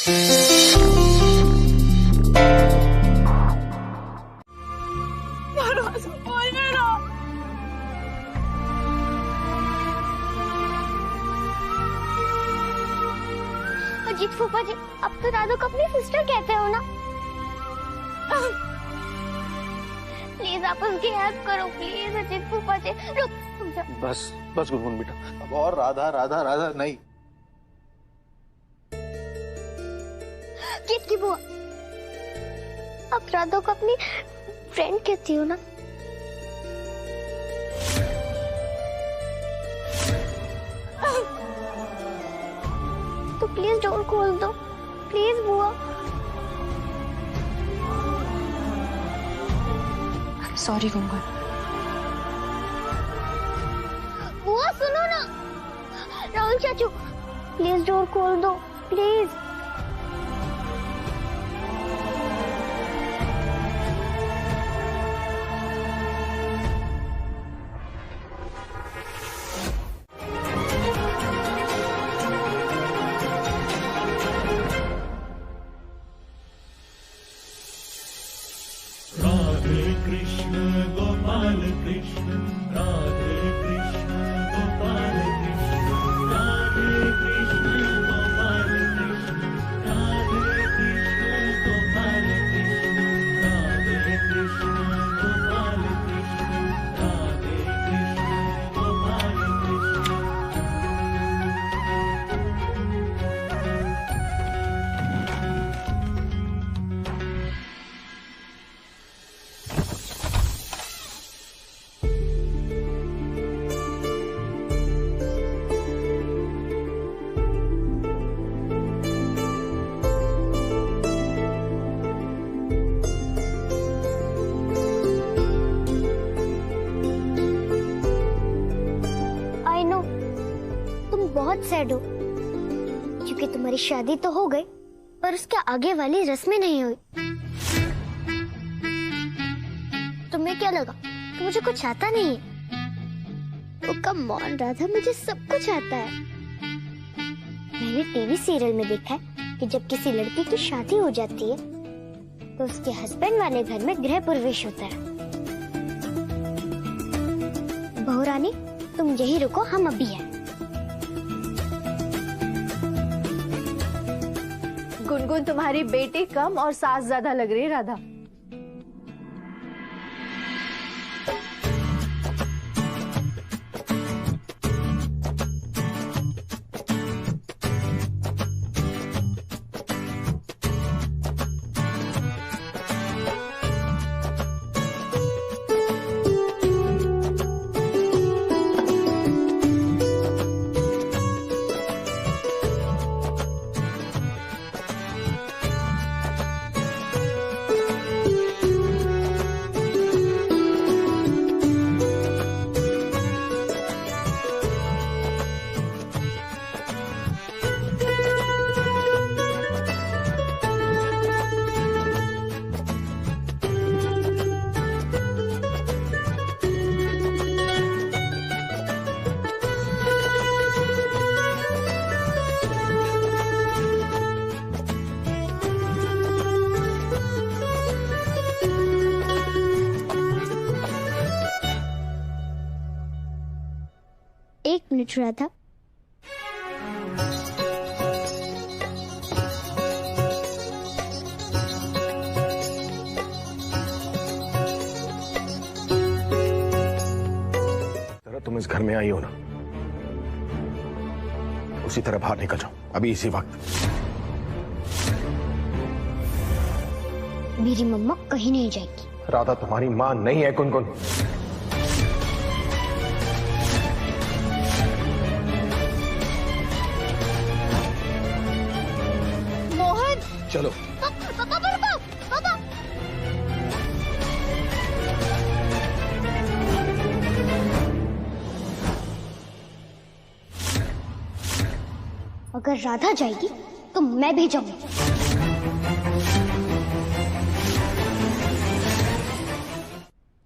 अजीत फूफा जी, अब तो दादू को अपनी सिस्टर कहते हो ना। प्लीज आप उसकी हेल्प करो प्लीज अजीत फूफा जी। रुक तुम जा। बस बस गुनगुन बेटा, अब और राधा राधा राधा नहीं। किसकी बुआ, आप राधा को अपनी फ्रेंड कहती हो ना। तो प्लीज डोर खोल दो प्लीज बुआ। सॉरी गुनगुन। बुआ सुनो ना, राहुल चाचू प्लीज डोर खोल दो please. Krishna Gopal Krishna, Radhe Krishna Gopal Krishna, Radhe Krishna Gopal Krishna, Radhe Krishna Gopal Krishna, Radhe Krishna Gopal Krishna, Radhe Krishna Gopal Krishna. I know तुम बहुत सैड हो क्योंकि तुम्हारी शादी तो हो गई पर उसके आगे वाली रस्में नहीं हुई। तुम्हें क्या लगा कि मुझे कुछ आता नहीं है? तो कम ऑन राधा, मुझे सब कुछ आता है। मैंने टीवी सीरियल में देखा है कि जब किसी लड़की की शादी हो जाती है तो उसके हस्बैंड वाले घर में गृह प्रवेश होता है। बहू रानी तुम यही रुको, हम अभी हैं। गुनगुन तुम्हारी बेटी कम और सास ज्यादा लग रही है राधा। एक मिनट राधा। तुम इस घर में आई हो ना, उसी तरह बाहर निकल जाओ अभी इसी वक्त। मेरी मम्मा कहीं नहीं जाएगी। राधा तुम्हारी माँ नहीं है गुनगुन। मोहन चलो। पापा रुको, पापा। अगर राधा जाएगी तो मैं भी जाऊंगी।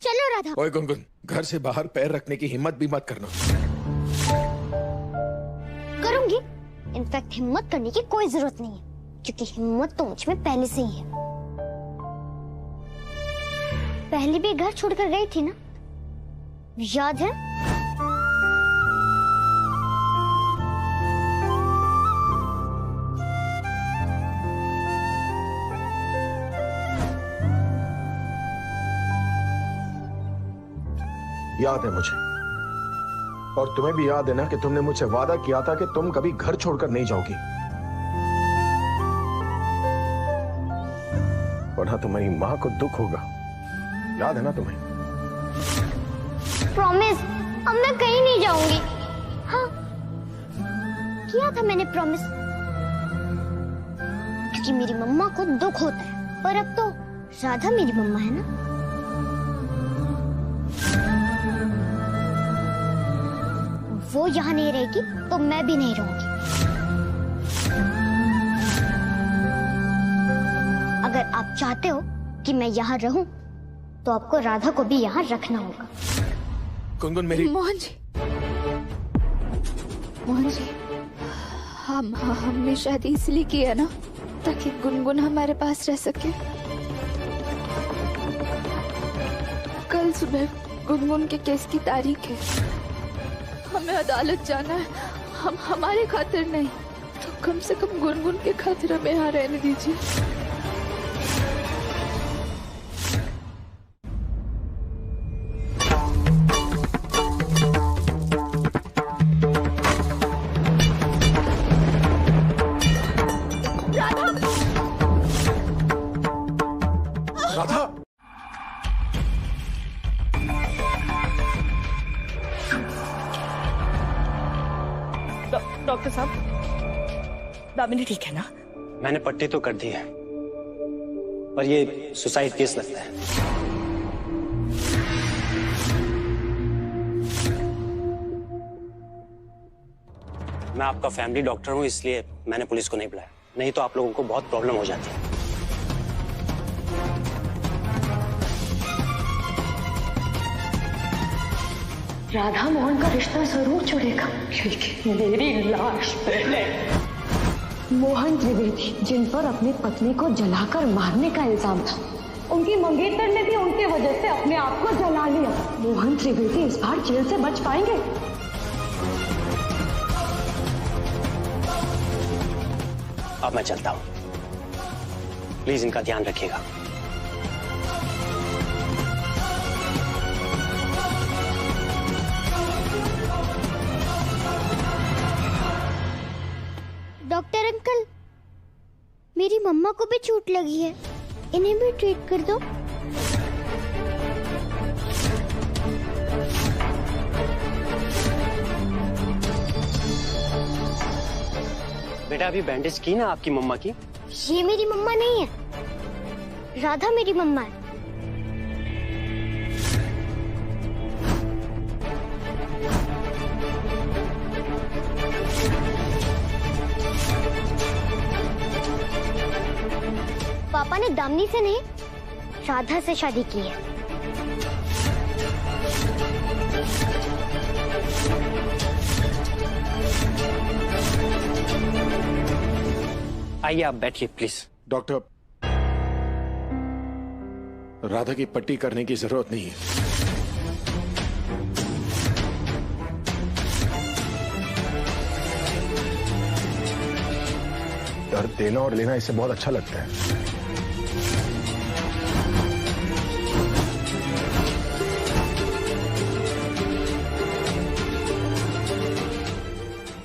चलो राधा। ओए गुनगुन, घर से बाहर पैर रखने की हिम्मत भी मत करना। करूंगी, इनफैक्ट हिम्मत करने की कोई जरूरत नहीं है क्योंकि हिम्मत तो मुझ में पहले से ही है। पहले भी घर छोड़कर गई थी ना, याद है? याद है मुझे, और तुम्हें भी याद है ना कि तुमने मुझसे वादा किया था कि तुम कभी घर छोड़कर नहीं जाओगी, वरना तुम्हारी मां को दुख होगा। याद है ना तुम्हें? प्रॉमिस, अब मैं कहीं नहीं जाऊंगी। हाँ, किया था मैंने प्रॉमिस, क्योंकि मेरी मम्मा को दुख होता है। पर अब तो राधा मेरी मम्मा है ना। वो यहाँ नहीं रहेगी तो मैं भी नहीं रहूंगी। अगर आप चाहते हो कि मैं यहाँ रहूं, तो आपको राधा को भी यहाँ रखना होगा। गुनगुन मेरी। मोहन जी, हमने शादी इसलिए किया ना, ताकि गुनगुन हमारे पास रह सके। कल सुबह गुनगुन के केस की तारीख है, हमें अदालत जाना है। हम हमारे खातिर नहीं तो कम से कम गुनगुन के खातिर हमें यहाँ रहने दीजिए। राधा, डॉक्टर साहब, दामिनी ठीक है ना? मैंने पट्टी तो कर दी है, पर ये सुसाइड केस लगता है। मैं आपका फैमिली डॉक्टर हूं, इसलिए मैंने पुलिस को नहीं बुलाया, नहीं तो आप लोगों को बहुत प्रॉब्लम हो जाती है। राधा मोहन का रिश्ता जरूर जुड़ेगा, लेकिन मेरी लाश पहले। मोहन त्रिवेदी, जिन पर अपनी पत्नी को जलाकर मारने का इल्जाम था, उनकी मंगेतर ने भी उनकी वजह से अपने आप को जला लिया। मोहन त्रिवेदी इस बार जेल से बच पाएंगे? अब मैं चलता हूं, प्लीज इनका ध्यान रखिएगा। डॉक्टर अंकल, मेरी मम्मा को भी चोट लगी है, इन्हें भी ट्रीट कर दो। बेटा अभी बैंडेज की ना आपकी मम्मा की? ये मेरी मम्मा नहीं है, राधा मेरी मम्मा है। पापा ने दामिनी से नहीं, राधा से शादी की है। आइए आप बैठिए प्लीज। डॉक्टर, राधा की पट्टी करने की जरूरत नहीं है। दर्द देना और लेना इसे बहुत अच्छा लगता है।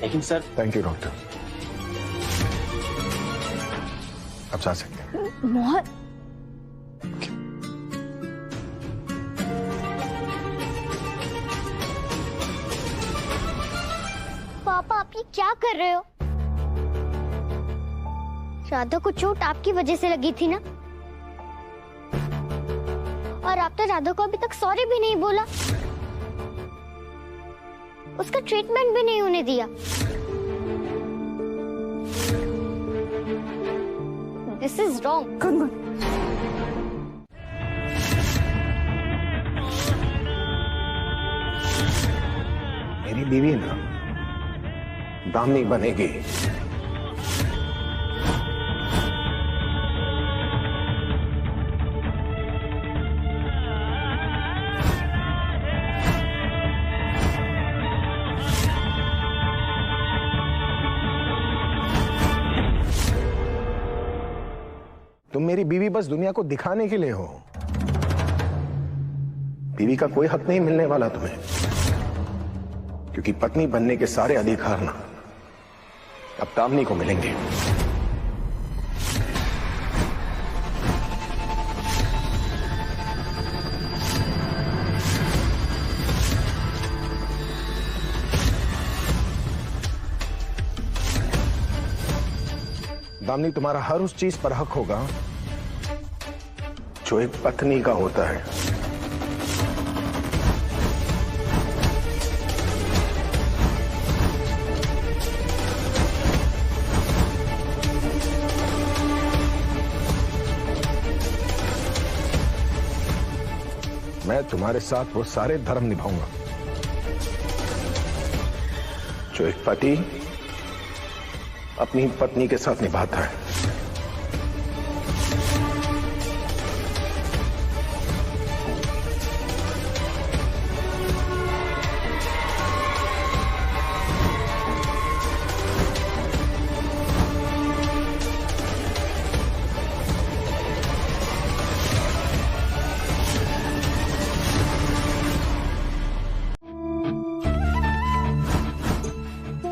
लेकिन सर। थैंक यू डॉक्टर, आप जा सकते हैं। मोहन, पापा आप ये क्या कर रहे हो? राधा को चोट आपकी वजह से लगी थी ना, और आपने राधा को अभी तक सॉरी भी नहीं बोला, उसका ट्रीटमेंट भी नहीं होने दिया। This is wrong. गुनगुन, मेरी बीवी ना दामिनी बनेगी। तुम मेरी बीवी बस दुनिया को दिखाने के लिए हो। बीवी का कोई हक नहीं मिलने वाला तुम्हें, क्योंकि पत्नी बनने के सारे अधिकार ना अब दामिनी को मिलेंगे। दामिनी, तुम्हारा हर उस चीज पर हक होगा जो एक पत्नी का होता है। मैं तुम्हारे साथ वो सारे धर्म निभाऊंगा जो एक पति अपनी पत्नी के साथ निभाता है।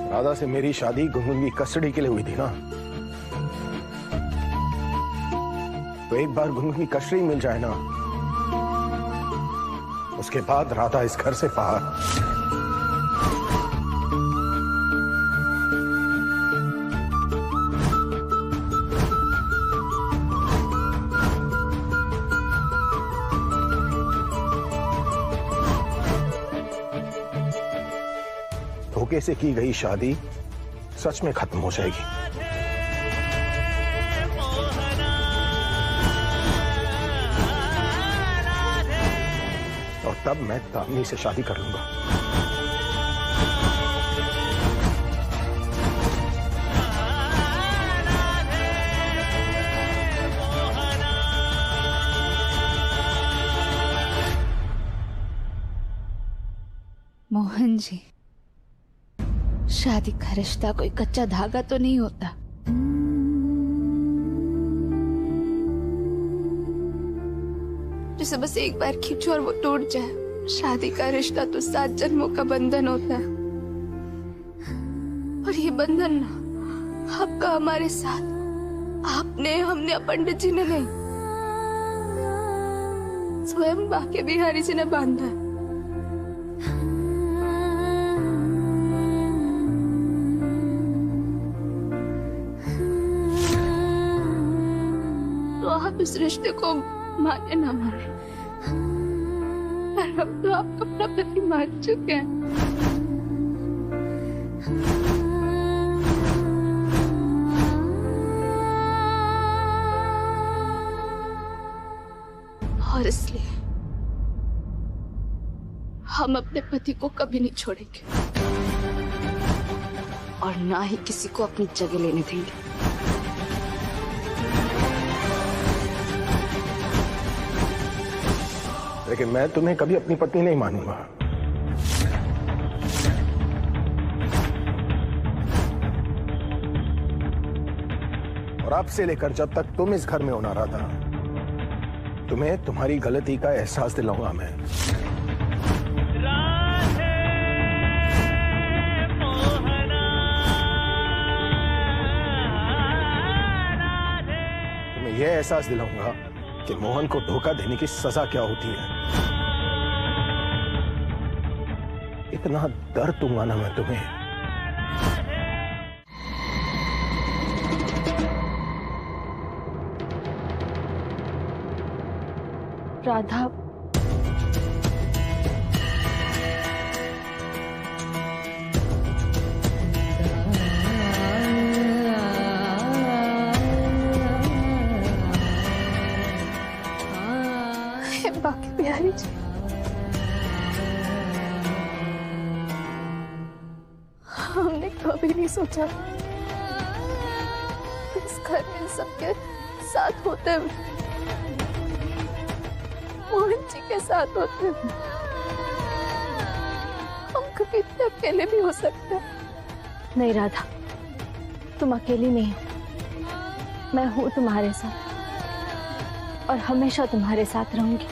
राधा से मेरी शादी गुनगुन की कस्टडी के लिए हुई थी ना, तो एक बार गुनगुन की कस्टडी मिल जाए ना, उसके बाद राधा इस घर से बाहर। धोखे से की गई शादी सच में खत्म हो जाएगी, और तब मैं दामिनी से शादी कर लूंगा। मोहन जी, शादी का रिश्ता कोई कच्चा धागा तो नहीं होता। जिसे बस एक बार खींचो और वो टूट जाए। शादी का रिश्ता तो 7 जन्मों का बंधन होता है, और ये बंधन ना आपका हमारे साथ, आपने, हमने, पंडित जी ने नहीं, स्वयं बाके बिहारी जी ने बांधा है। आप इस रिश्ते को माने ना माने, पर हम तो आपको अपना पति मान चुके हैं। और इसलिए हम अपने पति को कभी नहीं छोड़ेंगे, और ना ही किसी को अपनी जगह लेने देंगे। लेकिन मैं तुम्हें कभी अपनी पत्नी नहीं मानूंगा। और अब से लेकर जब तक तुम इस घर में होना रहा था, तुम्हें तुम्हारी गलती का एहसास दिलाऊंगा मैं। तुम्हें यह एहसास दिलाऊंगा कि मोहन को धोखा देने की सजा क्या होती है। इतना दर्द दूंगा ना मैं तुम्हें। राधा, बाकी बिहारी जी, हमने कभी नहीं सोचा इस घर में सबके साथ होते हुए, मोहन जी के साथ होते हुए, हम कभी इतने अकेले भी हो सकते हैं। नहीं राधा, तुम अकेली नहीं हो, मैं हूं तुम्हारे साथ। और हमेशा तुम्हारे साथ रहूंगी।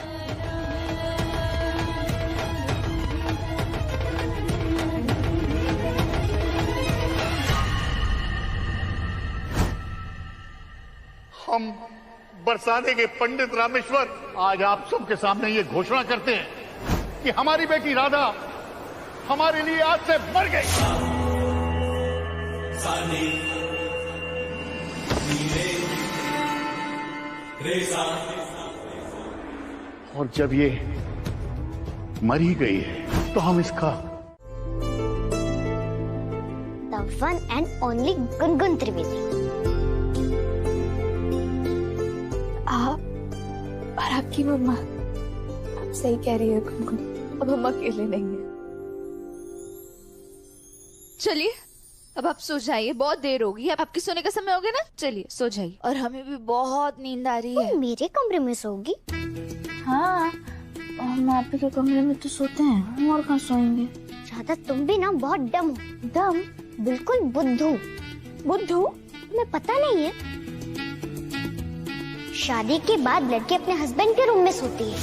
हम बरसाने के पंडित रामेश्वर आज आप सबके सामने ये घोषणा करते हैं कि हमारी बेटी राधा हमारे लिए आज से मर गई। और जब ये मर ही गई है तो हम इसका the one and only Gungun Trivedi. आप और आपकी मम्मा, आप सही कह रही है गुनगुन, अब हम अकेले नहीं हैं। चलिए अब आप सो जाइए, बहुत देर होगी, अब आपके सोने का समय हो गया ना, चलिए सो जाइए। और हमें भी बहुत नींद आ रही है। मेरे कमरे में सोगी? हाँ, हम आप ही के कमरे में तो सोते हैं, हम और कहाँ सोएंगे। राधा तुम भी ना बहुत डम हो। दम? बिल्कुल बुद्धू। बुद्धू? तुम्हें पता नहीं है, शादी के बाद लड़की अपने हस्बैंड के रूम में सोती है।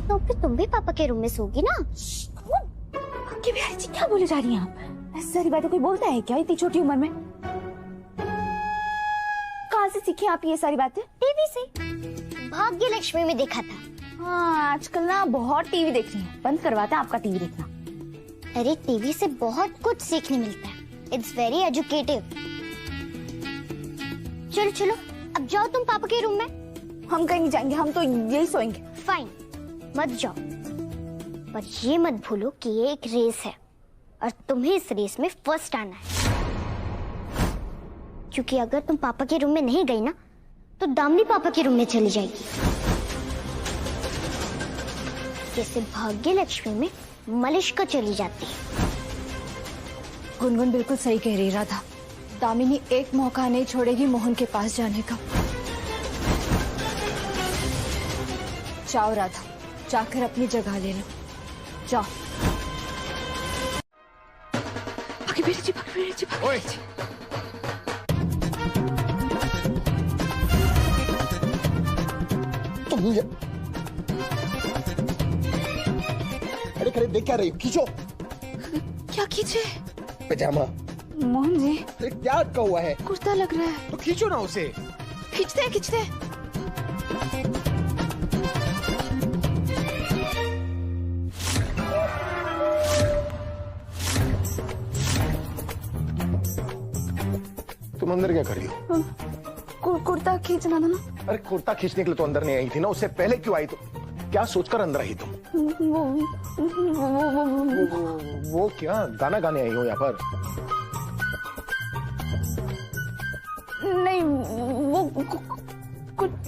तो फिर तुम भी पापा के रूम में सोगी ना? आपकी बिहारी जी क्या बोले जा रही हैं आप? ऐसी सारी बातें कोई बोलता है क्या इतनी छोटी उम्र में? कहाँ से सीखी आप ये सारी बातें? टीवी से, भाग्य लक्ष्मी में देखा था। हाँ, आजकल ना बहुत टीवी देख रही हैं, बंद करवाते हैं आपका टीवी देखना। अरे टीवी से बहुत कुछ सीखने मिलता है, इट्स वेरी एजुकेटिव। चलो चलो अब जाओ तुम पापा के रूम में। हम कहीं नहीं जाएंगे, हम तो यही सोएंगे। फाइन, मत जाओ, पर ये मत भूलो कि ये एक रेस है और तुम्हें इस रेस में फर्स्ट आना है। क्योंकि अगर तुम पापा के रूम में नहीं गई ना तो दामिनी पापा के रूम में चली जाएगी, जैसे भाग्य लक्ष्मी में मलिष्का चली जाती है। गुनगुन बिल्कुल सही कह रही राधा, दामिनी एक मौका नहीं छोड़ेगी मोहन के पास जाने का। जाओ राधा, जाकर अपनी जगह ले लो, जाओ। भागी बेटी जी, भागी बेटी जी, भागी बेटी जी। अरे खड़े देख क्या रही हो? खींचो। क्या खींचे? पैजामा। मोहन जी, अरे क्या अटका हुआ है? कुर्ता लग रहा है। तो खींचो ना उसे। खींचते हैं, खींचते हैं। तुम अंदर क्या कर रही हो? कुर्ता खींचना था ना। अरे कुर्ता खींचने के लिए तो अंदर नहीं आई थी ना, उससे पहले क्यों आई? तो क्या सोचकर अंदर आई तुम? वो क्या गाना गाने आई हो यहाँ पर? नहीं, वो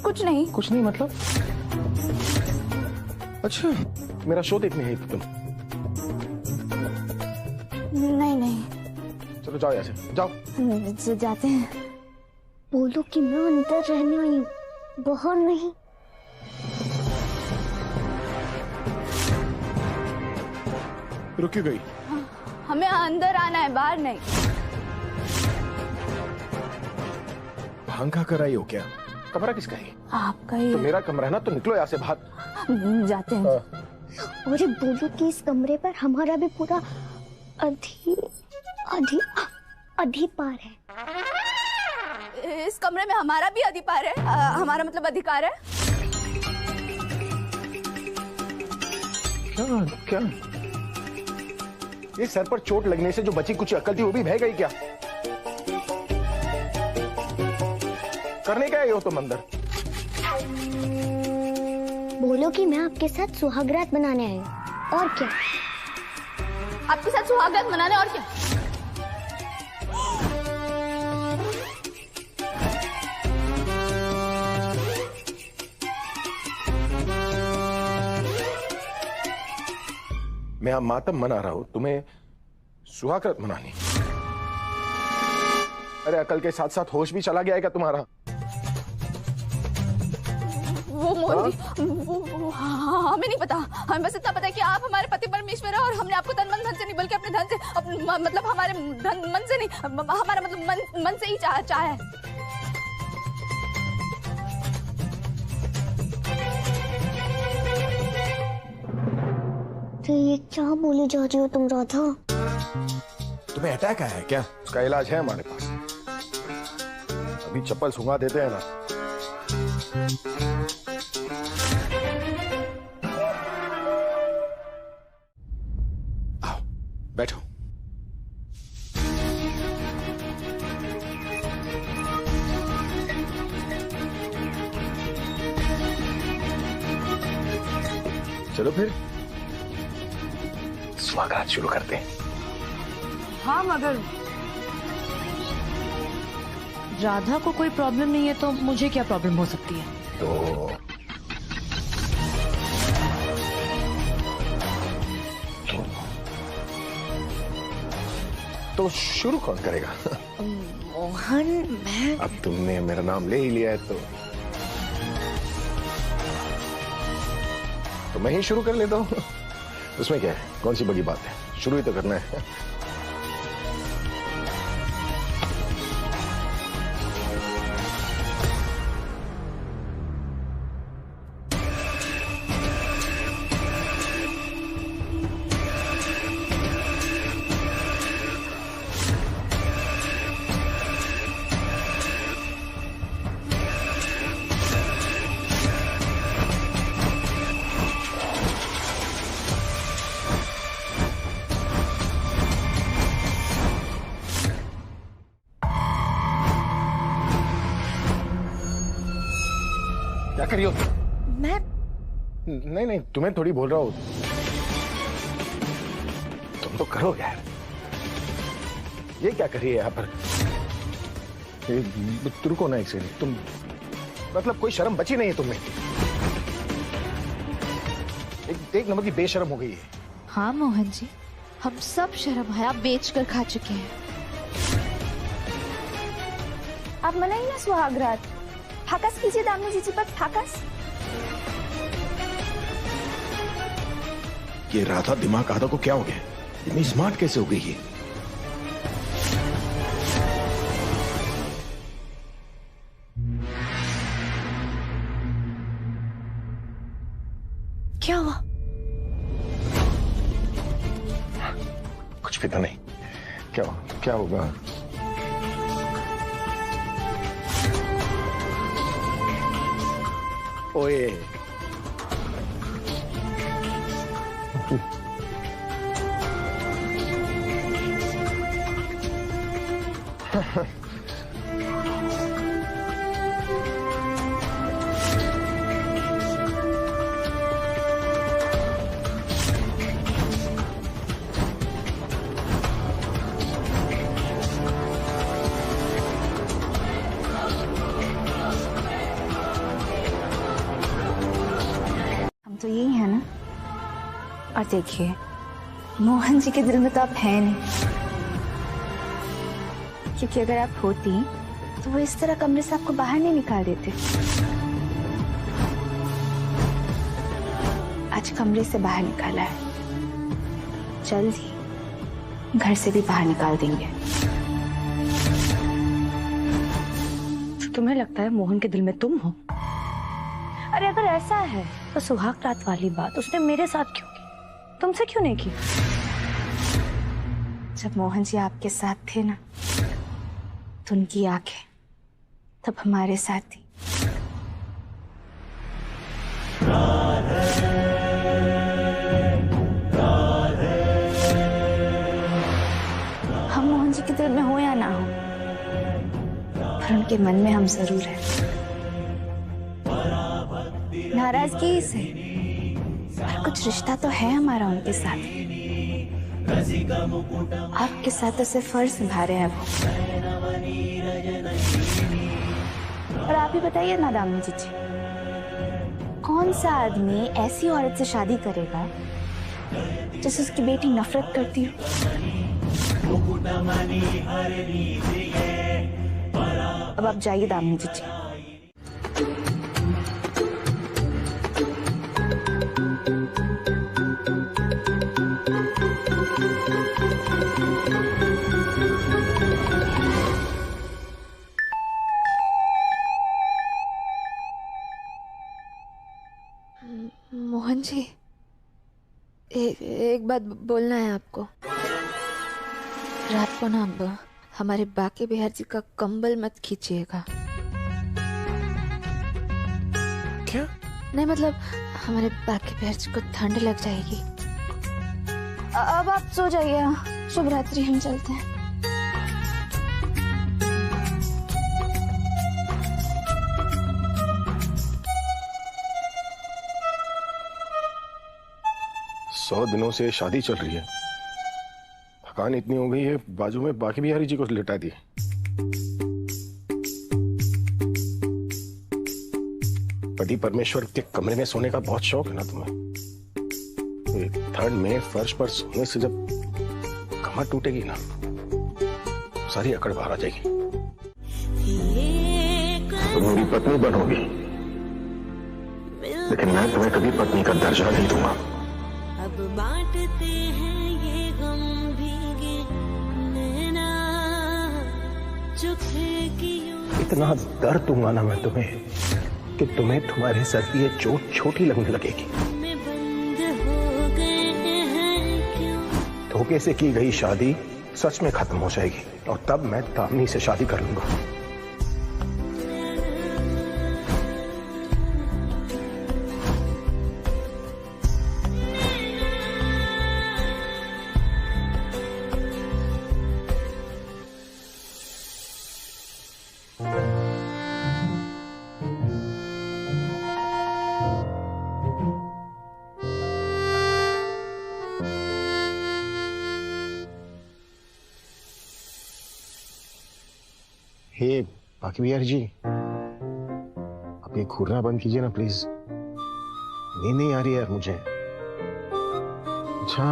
कुछ नहीं। कुछ नहीं मतलब? अच्छा, मेरा शो देखने आई थी तुम? नहीं। चलो जाओ यहाँ से, जाओ। जाते हैं। बोलो कि मैं अंदर रहने आई हूँ, बाहर नहीं। रुक क्यों गई? हमें अंदर आना है, बाहर नहीं। भांग खा कर आई हो क्या? कमरा किसका है? आपका ही। तो मेरा कमरा है ना, तो निकलो यहाँ से बाहर। जाते हैं। और बोलो कि इस कमरे पर हमारा भी पूरा अधिकार है। इस कमरे में हमारा भी अधिकार है, हमारा मतलब अधिकार है। क्या? ये सर पर चोट लगने से जो बची कुछ अकल थी वो भी बह गई क्या? करने क्या आई हो तुम अंदर? बोलो कि मैं आपके साथ सुहागरात मनाने आई हूँ, और क्या? आपके साथ सुहागरात मनाने, और क्या? मैं अब मातम मना रहा हूं, तुम्हें सुहागरात मनानी? अरे अकल के साथ साथ होश भी चला गया है क्या तुम्हारा? वो मोहन जी, हमें नहीं पता। हमें बस इतना पता है कि आप हमारे पति परमेश्वर है और हमने आपको तन मन धन से नहीं बल्कि अपने धन से, मतलब हमारे धन मन से नहीं, हमारा मतलब मन से ही चाहा है। तो ये क्या बोली जा रही हो तुम राधा? तुम्हें अटैक आया है क्या? उसका इलाज है हमारे पास। अभी चप्पल सूंघा देते हैं ना। आओ बैठो। चलो फिर स्वागत शुरू करते हैं। हाँ मगर राधा को कोई प्रॉब्लम नहीं है तो मुझे क्या प्रॉब्लम हो सकती है? तो शुरू कौन करेगा? मोहन, मैं अब तुमने मेरा नाम ले ही लिया है तो मैं ही शुरू कर लेता हूँ। उसमें क्या है, कौन सी बड़ी बात है, शुरू ही तो करना है। क्या कर रही हो? मैं नहीं तुम्हें थोड़ी बोल रहा हूँ, तुम तो करो यार। ये क्या कर रही है यहाँ पर? रुको ना एक सेकंड, तुम मतलब कोई शर्म बची नहीं है तुम्हें? एक नंबर की बेशर्म हो गई है। हाँ मोहन जी, हम सब शर्म हया बेच कर खा चुके हैं। आप मनाइए ना सुहाग रात, फाकस कीजिए दामिनी जीजी पर, फाकस। ये राधा दिमाग आधा को क्या हो गया? इतनी स्मार्ट कैसे हो गई है? क्या हुआ? कुछ पता नहीं। क्या होगा? ओए तो यही है ना। और देखिए, मोहन जी के दिल में तो आप हैं नहीं, क्योंकि अगर आप होती तो वो इस तरह कमरे से आपको बाहर नहीं निकाल देते। आज कमरे से बाहर निकाला है, जल्द ही घर से भी बाहर निकाल देंगे। तुम्हें लगता है मोहन के दिल में तुम हो? अरे अगर ऐसा है तो सुहाग रात वाली बात उसने मेरे साथ क्यों की, तुमसे क्यों नहीं की? जब मोहन जी आपके साथ थे ना, तो उनकी आंखें तब हमारे साथ थी। हम मोहन जी के दिल में हो या ना हो, पर उनके मन में हम जरूर हैं। नाराजगी से, पर कुछ रिश्ता तो है हमारा उनके साथ। आपके साथ उसे फर्ज निभा रहे हैं वो। और आप ही बताइए ना दामिनी जी, कौन सा आदमी ऐसी औरत से शादी करेगा जिससे उसकी बेटी नफरत करती हो? अब आप जाइए दामिनी जी। एक बात बोलना है आपको। रात को ना अब हमारे बाके बिहार जी का कंबल मत खींचिएगा। क्या? नहीं मतलब हमारे बाके बिहार जी को ठंड लग जाएगी। अब आप सो जाइए। शुभ रात्रि, हम चलते हैं। सौ दिनों से शादी चल रही है, थकान इतनी हो गई है, बाजू में बाकी बिहारी जी को लिटा दिए। पति परमेश्वर के कमरे में सोने का बहुत शौक है ना तुम्हें। ठंड में फर्श पर सोने से जब कमर टूटेगी ना, सारी अकड़ बाहर आ जाएगी। तुम मेरी पत्नी बनोगी, लेकिन मैं तुम्हें कभी पत्नी का दर्जा नहीं दूंगा। अब बांटते हैं ये गम भीगे नैना, इतना दर्द दूंगा ना मैं तुम्हें कि तुम्हें तुम्हारे सर की ये चोट छोटी लगने लगेगी। धोखे से की गई शादी सच में खत्म हो जाएगी और तब मैं दामिनी से शादी कर लूंगा। हे बाकी बिहारी जी, आप ये घूरना बंद कीजिए ना प्लीज। नींद नहीं आ रही है यार मुझे। अच्छा,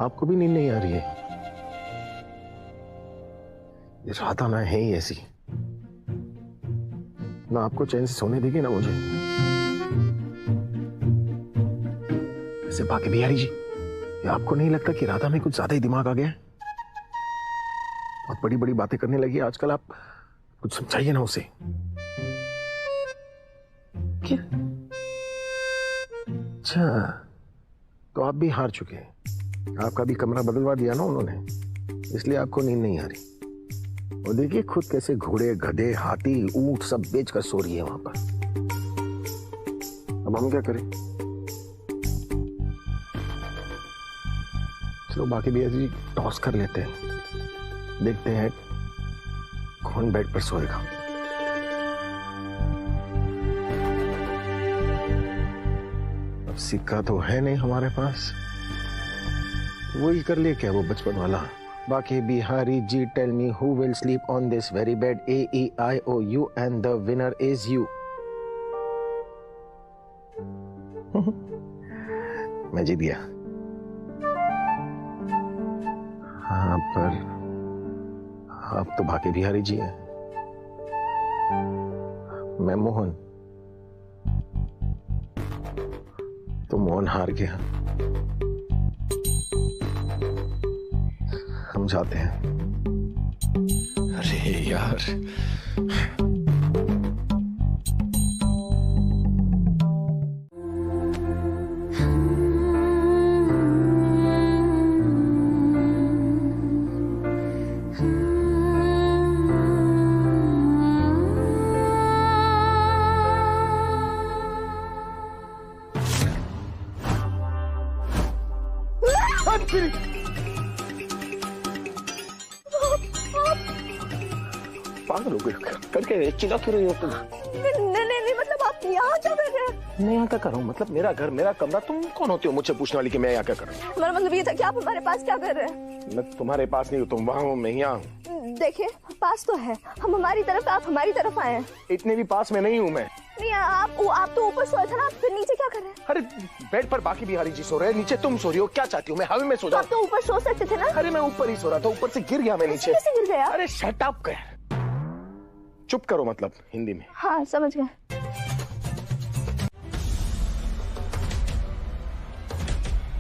आपको भी नींद नहीं आ रही है? ये राधा ना है ही ऐसी, ना आपको चैन से सोने देगी ना मुझे। वैसे बाकी बिहारी जी, ये आपको नहीं लगता कि राधा में कुछ ज्यादा ही दिमाग आ गया है? बहुत बड़ी बड़ी बातें करने लगी आजकल। आप कुछ समझाइए ना उसे। क्या? अच्छा, तो आप भी हार चुके हैं। आपका भी कमरा बदलवा दिया ना उन्होंने, इसलिए आपको नींद नहीं आ रही। और देखिए खुद कैसे घोड़े, गधे, हाथी, ऊंट सब बेच कर सो रही है वहां पर। अब हम क्या करें? चलो बाकी भी ऐसी टॉस कर लेते हैं, देखते हैं कौन बेड पर सोएगा। अब सिक्का तो है नहीं हमारे पास, वही कर ले क्या वो बचपन वाला। बाकी Bihari ji, tell me who will sleep on this very bed, AEIOU and the winner is you. मैं जीत गया। हाँ, पर आप तो बाकी बिहारी जी हैं, मैं मोहन। तो मोहन हार गया। हम जाते हैं। अरे यार, पागल हो गए करके चिल्ला क्यों रही हो तुम? नहीं, मतलब आप यहाँ क्या कर रहे हैं? मैं यहाँ क्या कर रहा हूँ? मतलब मेरा घर, मेरा कमरा, तुम कौन होते हो मुझसे पूछने वाली कि मैं यहाँ क्या कर रहा हूँ? मेरा मतलब ये था कि आप हमारे पास क्या कर रहे हैं? मैं तुम्हारे पास नहीं हूँ, तुम वहाँ हो, मैं यहाँ हूँ। देखिए पास तो है, हम हमारी तरफ, आप हमारी तरफ आए हैं। इतने भी पास में नहीं हूँ मैं। नहीं, आप तो ऊपर सोए थे ना, आप फिर नीचे क्या कर रहे हैं? अरे बेड पर बाकी बिहारी जी सो रहे हैं, नीचे तुम सो रही हो। क्या चाहती हो, मैं हवा में सो जाऊं? आप तो ऊपर सो सकते थे ना। अरे मैं ऊपर ही सो रहा था, ऊपर से गिर गया मैं नीचे। कैसे गिर गया? अरे शट अप कर, चुप करो, मतलब हिंदी में। हाँ समझ गए।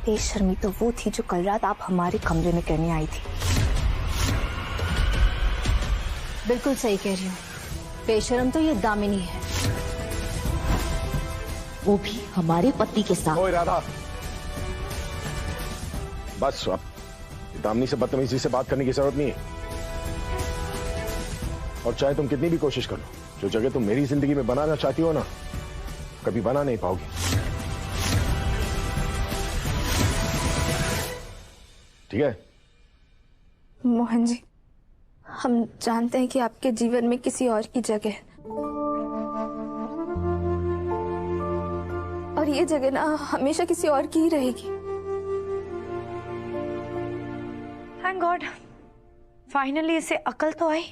बेशर्मी तो वो थी जो कल रात आप हमारे कमरे में करने आई थी। बिल्कुल सही कह रही हूँ, बेशर्म तो ये दामिनी है, वो भी हमारे पति के साथ। ओए राधा, बस अब दामिनी से बदतमीजी से बात करने की जरूरत नहीं है। और चाहे तुम कितनी भी कोशिश कर लो, जो जगह तुम मेरी जिंदगी में बनाना चाहती हो ना, कभी बना नहीं पाओगी। ठीक है? मोहन जी, हम जानते हैं कि आपके जीवन में किसी और की जगह है, और ये जगह ना हमेशा किसी और की ही रहेगी। थैंक गॉड, फाइनली इसे अकल तो आई।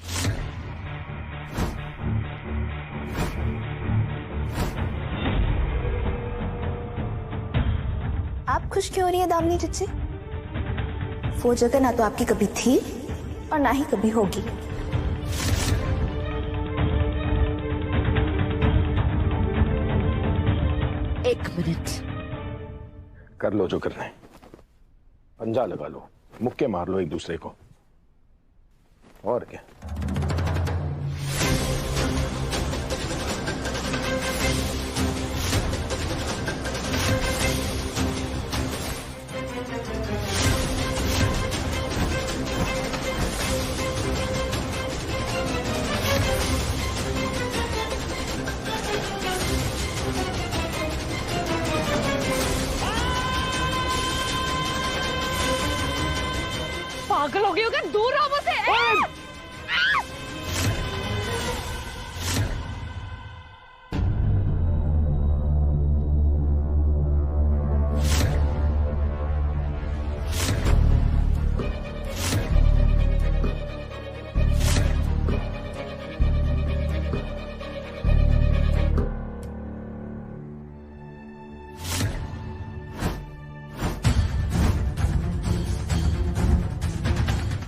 आप खुश क्यों हो रही है दामिनी चच्ची? वो जगह ना तो आपकी कभी थी और ना ही कभी होगी। एक मिनट, कर लो जो करना है, पंजा लगा लो, मुक्के मार लो एक दूसरे को, और क्या। पागल हो गई हो क्या? दूर रहो मुझसे।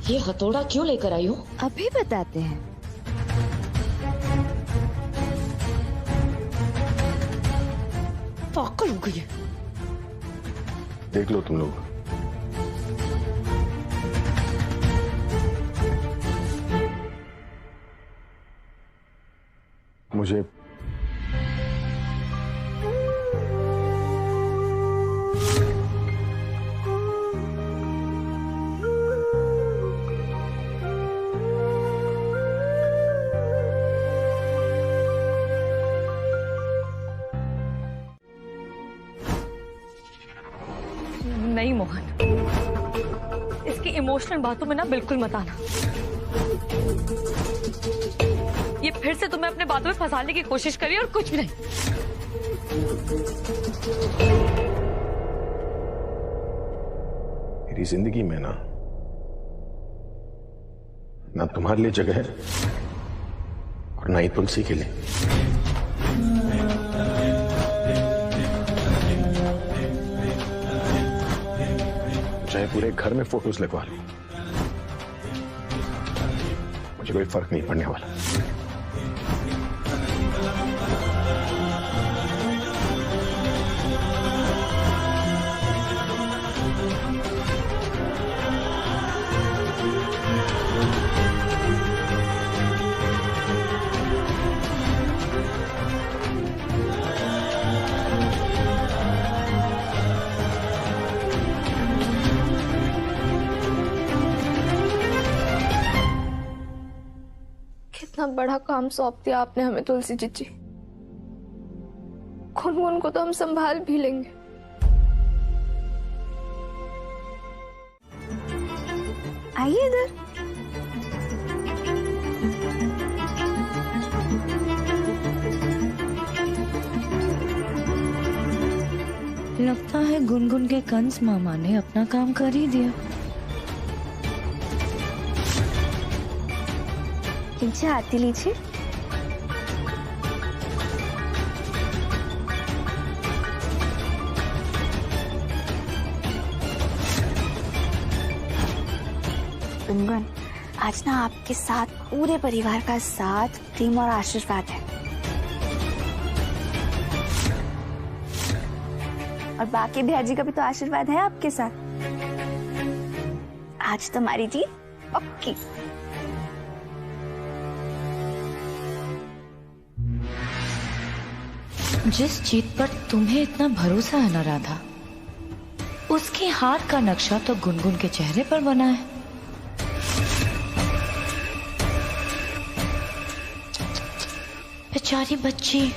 ये हथौड़ा क्यों लेकर आई हो? अभी बताते हैं। पागल हो गई है। देख लो तुम लोग, मुझे नहीं मोहन, इसकी इमोशनल बातों में ना बिल्कुल मत आना। ये फिर से तुम्हें अपने बातों में फंसाने की कोशिश करी और कुछ भी नहीं। मेरी जिंदगी में ना तुम्हारे लिए जगह है और ना ही तुलसी के लिए। चाहे पूरे घर में फोटोज लगवा लो, मुझे कोई फर्क नहीं पड़ने वाला। कितना बड़ा काम सौंप दिया आपने हमें तुलसी चच्ची। गुनगुन को तो हम संभाल भी लेंगे। आइए इधर। लगता है गुनगुन के कंस मामा ने अपना काम कर ही दिया। नीचे आती लीजिए। गुनगुन, आज ना आपके साथ पूरे परिवार का साथ, प्रेम और आशीर्वाद है, और बाकी भैया का भी तो आशीर्वाद है आपके साथ। आज तुम्हारी जीत पक्की। जिस जीत पर तुम्हें इतना भरोसा है ना राधा, उसके हाथ का नक्शा तो गुनगुन के चेहरे पर बना है। बेचारी बच्ची।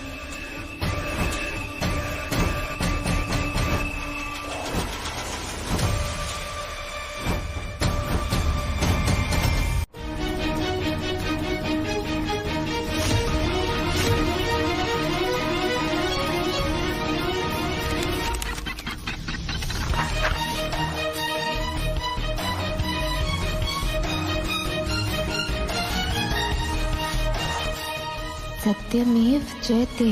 सत्यमेव जयते।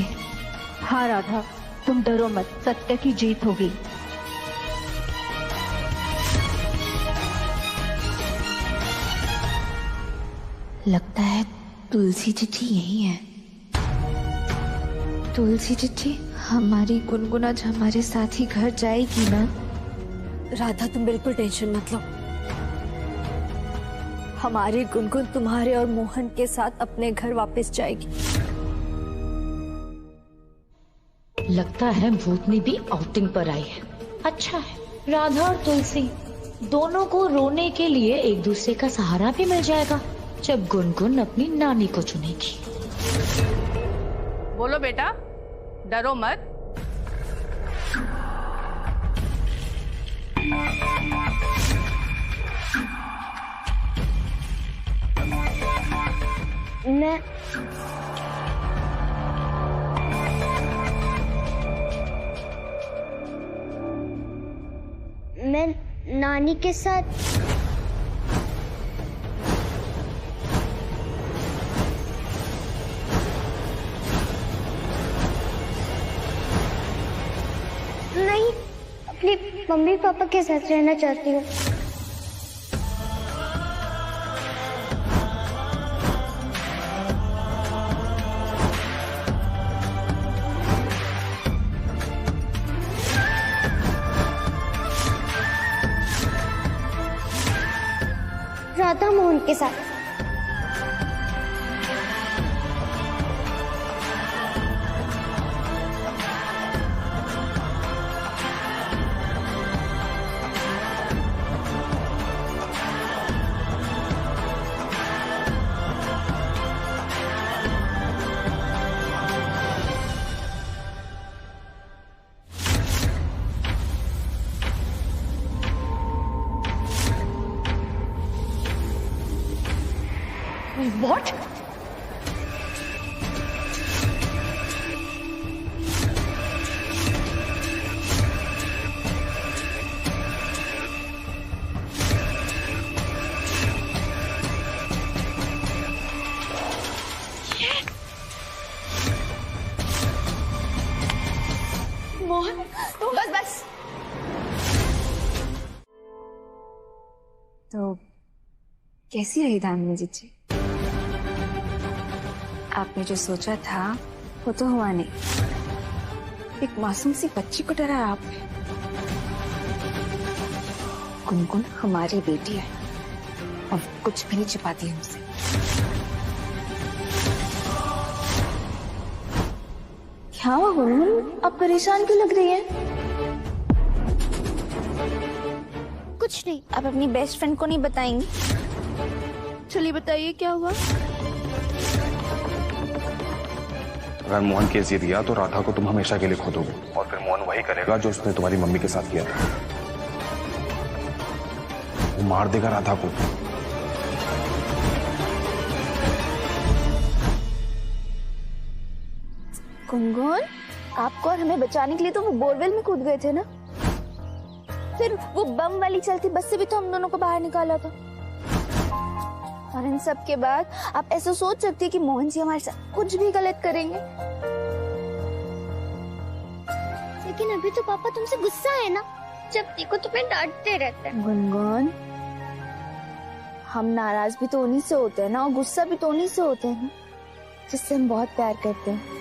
हाँ राधा, तुम डरो मत, सत्य की जीत होगी। लगता है तुलसी चिट्ठी यही है। तुलसी चिट्ठी, हमारी गुनगुन आज हमारे साथ ही घर जाएगी ना? राधा तुम बिल्कुल टेंशन मत लो, हमारी गुनगुन तुम्हारे और मोहन के साथ अपने घर वापस जाएगी। लगता है भूतनी भी आउटिंग पर आई है। अच्छा है, राधा और तुलसी दोनों को रोने के लिए एक दूसरे का सहारा भी मिल जाएगा जब गुनगुन अपनी नानी को चुनेगी। बोलो बेटा, डरो मत। मैं नानी के साथ नहीं, अपने मम्मी पापा के साथ रहना चाहती हूँ। राधा मोहन के साथ। What? मोहन, बस। तो कैसी रही दामिनी जी? आपने जो सोचा था वो तो हुआ नहीं। एक मासूम सी बच्ची को डराया आपने। गुनगुन हमारी बेटी है और कुछ भी नहीं छिपाती हमसे। क्या हुआ गुनगुन, आप परेशान क्यों लग रही हैं? कुछ नहीं। आप अपनी बेस्ट फ्रेंड को नहीं बताएंगी? चलिए बताइए क्या हुआ। अगर मोहन केस जीत गया तो राधा को तुम हमेशा के लिए खो दोगे और फिर मोहन वही करेगा जो उसने तुम्हारी मम्मी के साथ किया था। वो मार देगा राधा को। गुनगुन, आपको और हमें बचाने के लिए तो वो बोरवेल में कूद गए थे ना? फिर वो बम वाली चलती बस से भी तो हम दोनों को बाहर निकाला था। और इन सब के बाद आप ऐसा सोच सकती है कि मोहन जी हमारे साथ कुछ भी गलत करेंगे? लेकिन अभी तो पापा तुमसे गुस्सा है ना, जब देखो तुम्हें डांटते रहते हैं। गुनगुन, हम नाराज भी तो उन्हीं से होते हैं ना, और गुस्सा भी तो उन्हीं से होते हैं ना जिससे हम बहुत प्यार करते हैं।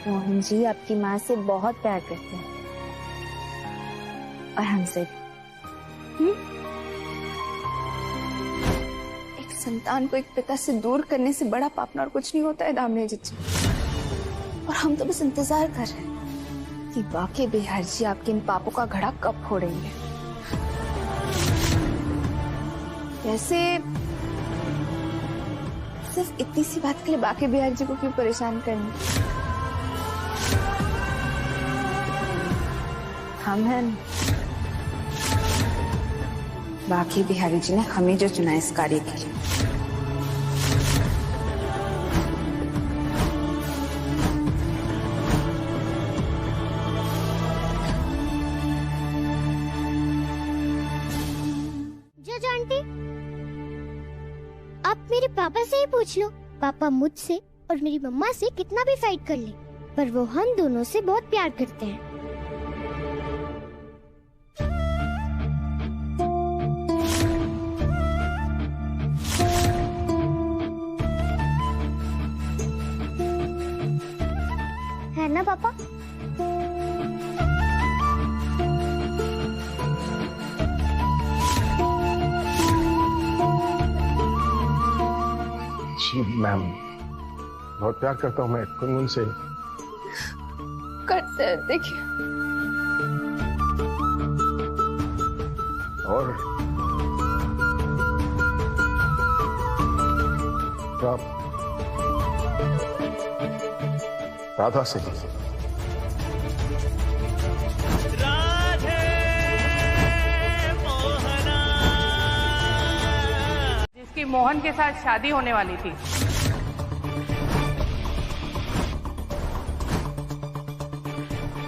मोहन जी आपकी माँ से बहुत प्यार करते हैं और हमसे भी। एक संतान को एक पिता से दूर करने से बड़ा पाप और कुछ नहीं होता है दामिनी जी। और हम तो बस इंतजार कर रहे हैं कि बाकी बिहार जी आपके इन पापों का घड़ा कब फोड़ेंगे। वैसे सिर्फ इतनी सी बात के लिए बाकी बिहार जी को क्यों परेशान करना। हम हैं बाकी बिहारी जी ने हमें जो चुना इस कार्य के लिए। जज आंटी, आप मेरे पापा से ही पूछ लो। पापा मुझसे और मेरी मम्मा से कितना भी फाइट कर ले, पर वो हम दोनों से बहुत प्यार करते हैं। है ना पापा? जी मैम, बहुत प्यार करता हूँ मैं गुनगुन से। करते हैं, देखिए। और राधा से जिसकी मोहन के साथ शादी होने वाली थी।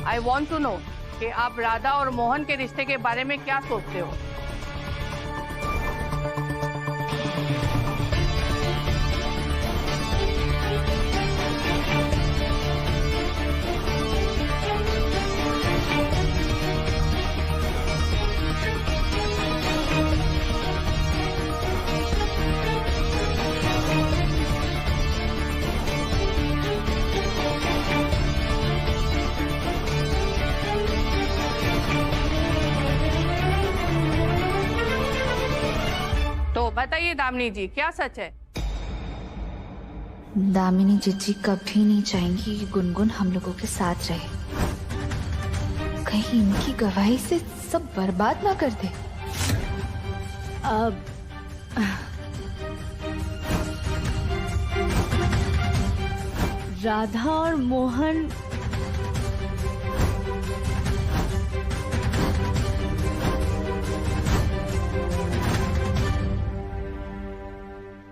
आई वॉन्ट टू नो कि आप राधा और मोहन के रिश्ते के बारे में क्या सोचते हो। तो बताइए दामिनी जी, क्या सच है? दामिनी जीजी कभी नहीं चाहेंगी कि गुनगुन हम लोगों के साथ रहे। कहीं इनकी गवाही से सब बर्बाद ना कर दे। अब राधा और मोहन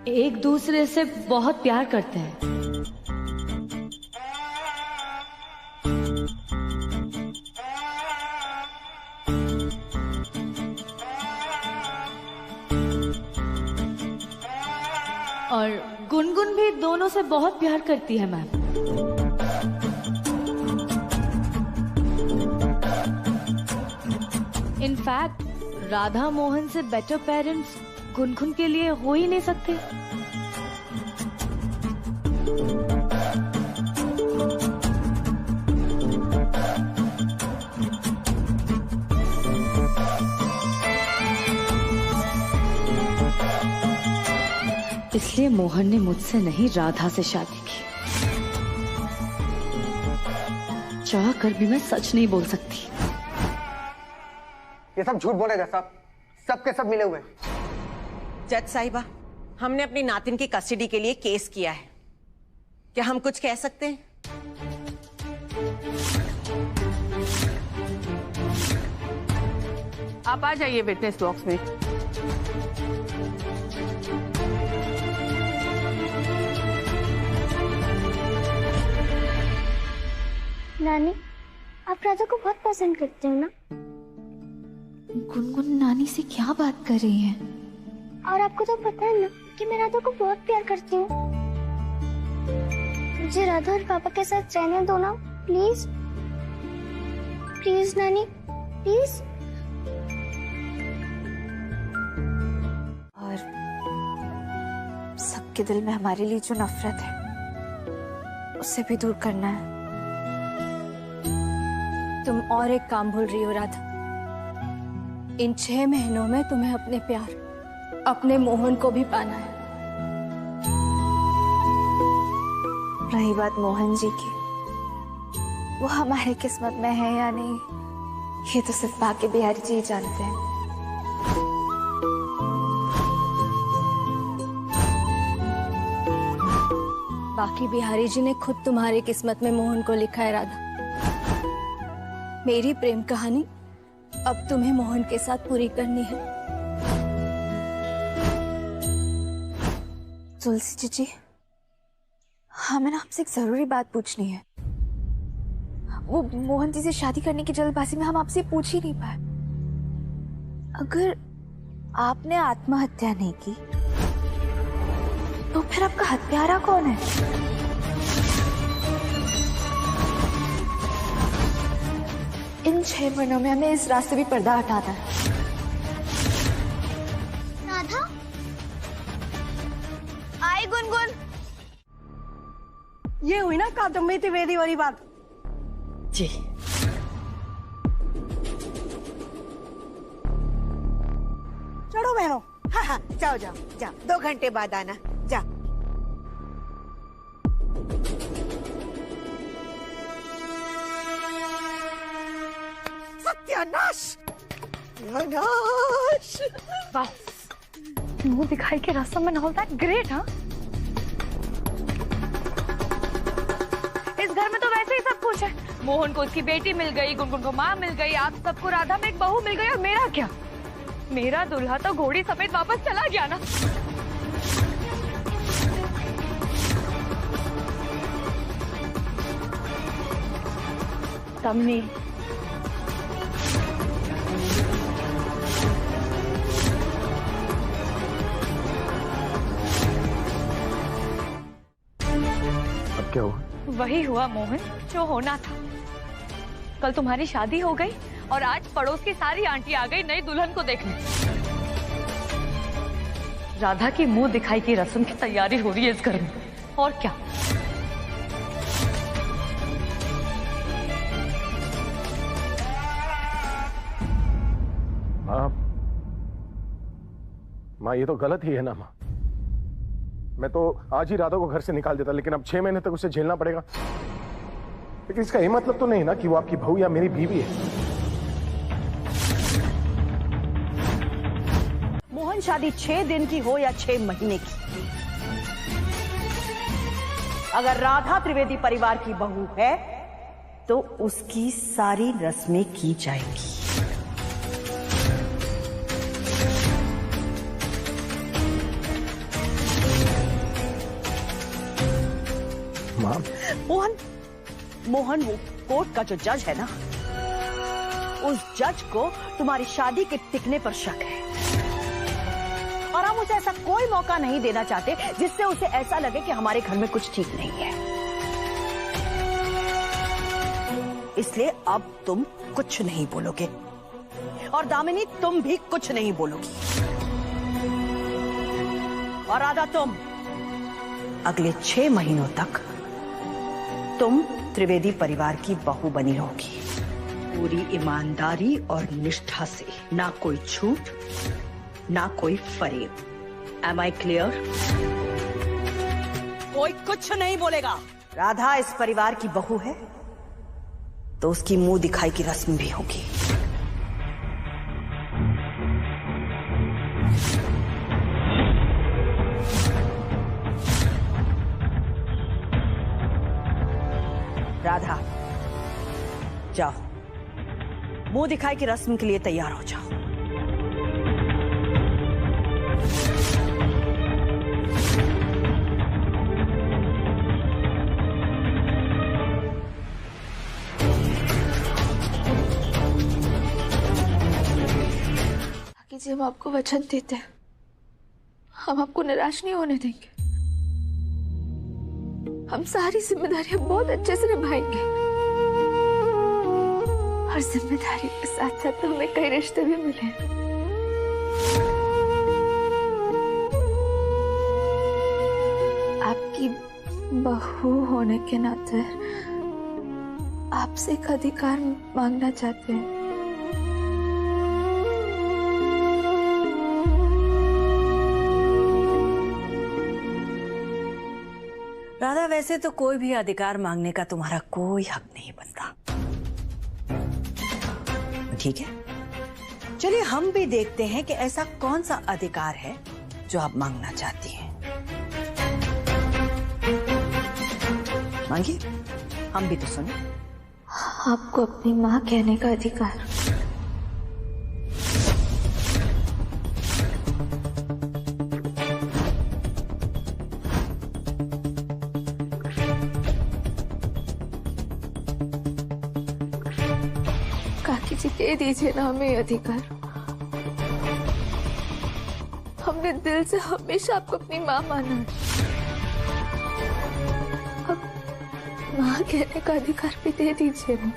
एक दूसरे से बहुत प्यार करते हैं। और गुनगुन भी दोनों से बहुत प्यार करती है मैम। इनफैक्ट राधा मोहन से बेटर पेरेंट्स गुनगुन के लिए हो ही नहीं सकते। इसलिए मोहन ने मुझसे नहीं राधा से शादी की। चाह कर भी मैं सच नहीं बोल सकती। ये सब झूठ बोलेगा साहब, सबके सब मिले हुए। जज साहिबा, हमने अपनी नातिन की कस्टडी के लिए केस किया है, क्या हम कुछ कह सकते हैं? आप आ जाइए विटनेस बॉक्स में। नानी, आप राधा को बहुत पसंद करते हो ना? गुनगुन नानी से क्या बात कर रही है? और आपको तो पता है ना कि मैं राधा को बहुत प्यार करती हूँ। मुझे राधा और पापा के साथ रहने दो ना, प्लीज प्लीज नानी, प्लीज। और सबके दिल में हमारे लिए जो नफरत है उसे भी दूर करना है। तुम और एक काम भूल रही हो राधा। इन 6 महीनों में तुम्हें अपने प्यार, अपने मोहन को भी पाना है। रही बात मोहन जी की, वो हमारे किस्मत में है या नहीं, ये तो सिर्फ बाकी बिहारी जी ही जानते हैं। बाकी बिहारी जी ने खुद तुम्हारी किस्मत में मोहन को लिखा है राधा। मेरी प्रेम कहानी अब तुम्हें मोहन के साथ पूरी करनी है। तुलसी जीजी, हमें ना आपसे एक जरूरी बात पूछनी है। वो मोहन जी से शादी करने की जल्दबाजी में हम आपसे पूछ ही नहीं पाए। अगर आपने आत्महत्या नहीं की तो फिर आपका हत्यारा कौन है? इन 6 महीनों में हमें इस रास्ते भी पर्दा हटाना है। राधा, आई गुनगुन। ये हुई ना कादम्बरी त्रिवेदी वाली बात। जी चढ़ो बहनों। हाँ हाँ, जाओ जाओ जाओ, 2 घंटे बाद आना। जाओ। सत्यानाश, सत्यानाश। वाह, मुंह दिखाई के रसम एंड ऑल दैट ग्रेट। हाँ, इस घर में तो वैसे ही सब कुछ है। मोहन को उसकी बेटी मिल गई, गुनगुन को माँ मिल गई, आप सबको राधा में एक बहू मिल गई, और मेरा क्या? मेरा दूल्हा तो घोड़ी सफेद वापस चला गया ना। तमनी, अब क्या हुआ? वही हुआ मोहन जो होना था। कल तुम्हारी शादी हो गई और आज पड़ोस की सारी आंटी आ गई नई दुल्हन को देखने। राधा की मुंह दिखाई की रस्म की तैयारी हो रही है इस घर में, और क्या। माँ, ये तो गलत ही है ना माँ। मैं तो आज ही राधा को घर से निकाल देता, लेकिन अब 6 महीने तक उसे झेलना पड़ेगा। लेकिन इसका ये मतलब तो नहीं ना कि वो आपकी बहू या मेरी बीवी है। मोहन शादी 6 दिन की हो या 6 महीने की, अगर राधा त्रिवेदी परिवार की बहू है तो उसकी सारी रस्में की जाएगी। मोहन वो कोर्ट का जो जज है ना, उस जज को तुम्हारी शादी के टिकने पर शक है, और हम उसे ऐसा कोई मौका नहीं देना चाहते जिससे उसे ऐसा लगे कि हमारे घर में कुछ ठीक नहीं है। इसलिए अब तुम कुछ नहीं बोलोगे, और दामिनी तुम भी कुछ नहीं बोलोगी, और राधा तुम अगले 6 महीनों तक तुम त्रिवेदी परिवार की बहू बनी रहोगी, पूरी ईमानदारी और निष्ठा से, ना कोई झूठ, ना कोई फरेब। Am I clear? कोई कुछ नहीं बोलेगा। राधा इस परिवार की बहू है तो उसकी मुंह दिखाई की रस्म भी होगी। राधा, जाओ, मुंह दिखाई की रस्म के लिए तैयार हो जाओ। जी, हम आपको वचन देते हैं, हम आपको निराश नहीं होने देंगे। हम सारी जिम्मेदारियां बहुत अच्छे से निभाएंगे, और जिम्मेदारी के साथ साथ तो हमें कई रिश्ते भी मिले। आपकी बहू होने के नाते आपसे एक अधिकार मांगना चाहते हैं। राधा, राधा, वैसे तो कोई भी अधिकार मांगने का तुम्हारा कोई हक नहीं बनता, ठीक है? चलिए हम भी देखते हैं कि ऐसा कौन सा अधिकार है जो आप मांगना चाहती हैं। मांगिए, हम भी तो सुने। आपको अपनी माँ कहने का अधिकार। काकी जी दे दीजिए ना हमें ये अधिकार। हमने दिल से हमेशा आपको अपनी माँ माना है। अब माँ कहने का अधिकार भी दे दीजिए ना।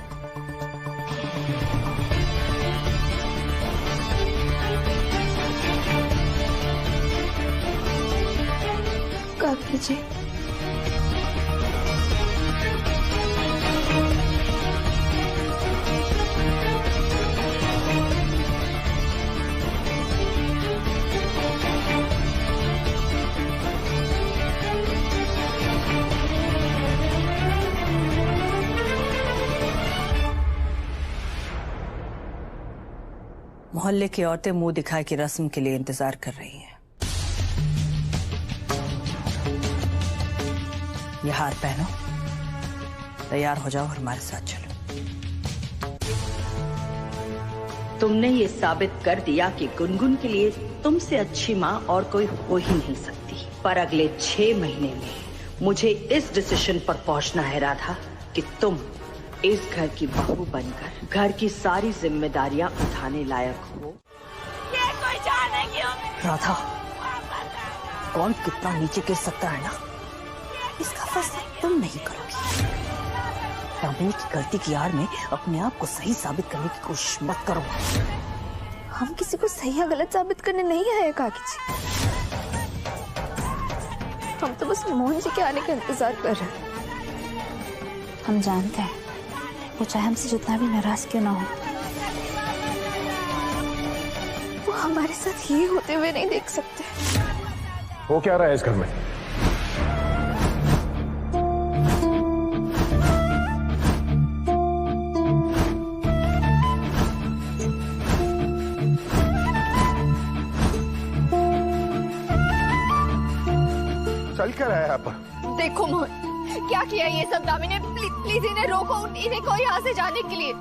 काकी जी, मोहल्ले की औरतें मुंह दिखाए की रस्म के लिए इंतजार कर रही हैं। ये हार पहनो, तैयार हो जाओ और हमारे साथ चलो। तुमने ये साबित कर दिया कि गुनगुन के लिए तुमसे अच्छी माँ और कोई हो ही नहीं सकती। पर अगले 6 महीने में मुझे इस डिसीजन पर पहुंचना है राधा कि तुम इस घर की बहू बनकर घर की सारी जिम्मेदारियां उठाने लायक हो। ये कोई जानेगी राधा, कौन कितना नीचे गिर सकता है ना, इसका फैसला तुम नहीं करोगी। दामिनी की गलती की आड़ में अपने आप को सही साबित करने की कोशिश मत करो। हम किसी को सही या गलत साबित करने नहीं आए काकी जी। हम तो बस मोहन जी के आने का इंतजार कर रहे हैं। हम जानते हैं वो चाहे हमसे जितना भी नाराज क्यों ना हो, वो हमारे साथ ये होते हुए नहीं देख सकते। वो क्या रहा है इस घर में? चल क्या रहा है यहाँ पर? देखो मोहन, क्या किया ये सब दामिनी ने? प्लीज इन्हें रोको, इन्हें को यहाँ से जाने के लिए।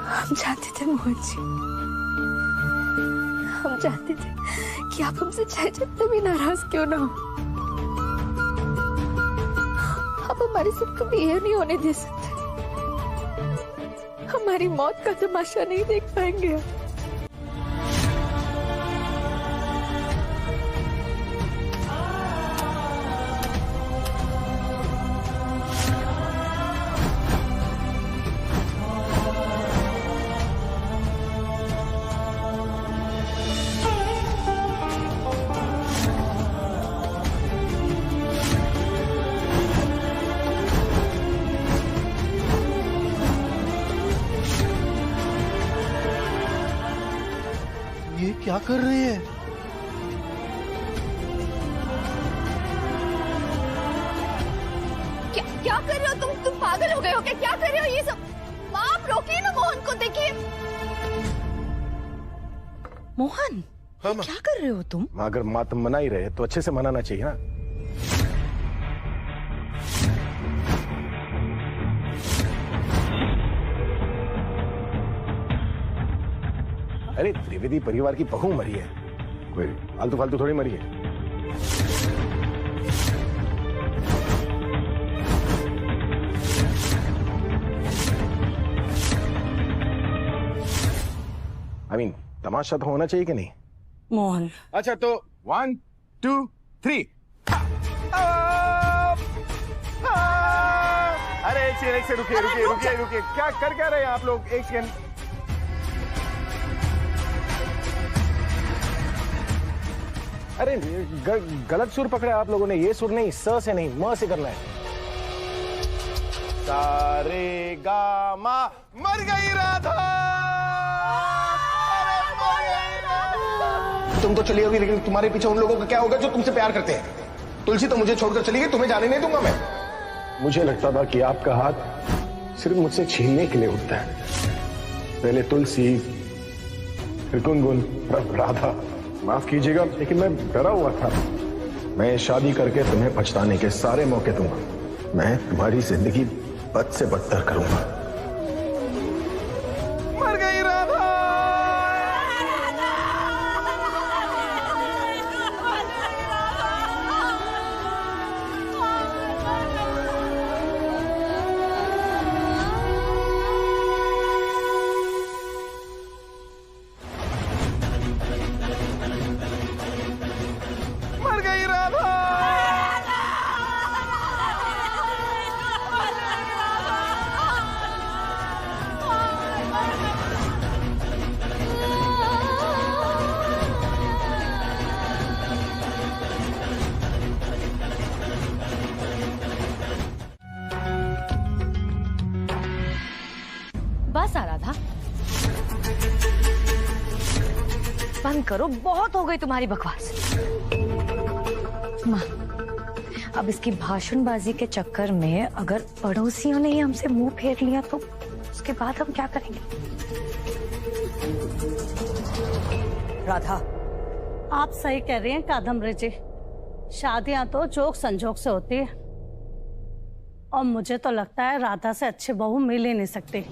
हम चाहते थे मोहन जी, हम चाहते थे कि आप हमसे चाहे जितने भी नाराज क्यों ना हो, आप हमारे साथ कभी ये नहीं होने दे सकते। हमारी मौत का तमाशा नहीं देख पाएंगे आप। ये क्या कर रही है? क्या कर रहे हो तुम पागल हो गए हो क्या? क्या कर रहे हो ये सब? माँ, आप रोकिए ना मोहन को, देखिए। मोहन, क्या कर रहे हो तुम? अगर माँ तुम मना ही रहे तो अच्छे से मनाना चाहिए ना। अरे त्रिवेदी परिवार की बहू मरी है, कोई आलतू फालतू थोड़ी मरी है। तमाशा तो होना चाहिए कि नहीं मोहन? अच्छा तो 1 2 3। अरे एक सेकंड रुकिए, क्या कर क्या रहे हैं आप लोग? एक सेकंड। अरे गलत सुर पकड़ा आप लोगों ने। ये सुर नहीं, स से नहीं, म से करना है। सारे गा मा। मर गई राधा। तुम तो चली होगी, लेकिन तुम्हारे पीछे उन लोगों का क्या होगा जो तुमसे प्यार करते हैं? तुलसी तो मुझे छोड़कर चली गई, तुम्हें जाने नहीं दूंगा मैं। मुझे लगता था कि आपका हाथ सिर्फ मुझसे छीनने के लिए उठता है। पहले तुलसी, फिर गुनगुन, राधा। माफ कीजिएगा लेकिन मैं डरा हुआ था। मैं शादी करके तुम्हें पछताने के सारे मौके दूंगा। मैं तुम्हारी जिंदगी बद से बदतर करूंगा। मर गई राधा। मर गई राधा। बस आराधा, बंद करो, बहुत हो गई तुम्हारी बकवास। माँ, अब इसकी भाषणबाजी के चक्कर में अगर पड़ोसियों ने ही हमसे मुंह फेर लिया तो उसके बाद हम क्या करेंगे? राधा, आप सही कह रही हैं कादम्बरी जी। शादियां तो जोक संजोग से होती है और मुझे तो लगता है राधा से अच्छी बहू मिल ही नहीं सकती।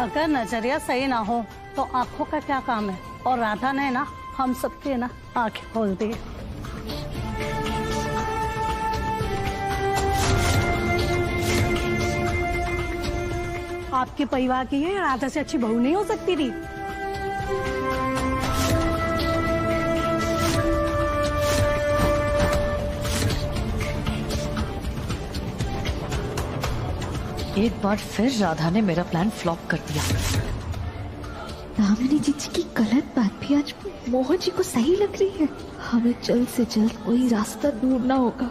अगर नजरिया सही ना हो तो आंखों का क्या काम है? और राधा ने ना हम सबकी ना आंखें खोल दी। आपके परिवार की है, राधा से अच्छी बहू नहीं हो सकती थी। एक बार फिर राधा ने मेरा प्लान फ्लॉप कर दिया। दामिनी जीजी की गलत बात भी आज मोहन जी को सही लग रही है। हमें जल्द से जल्द कोई रास्ता ढूंढना होगा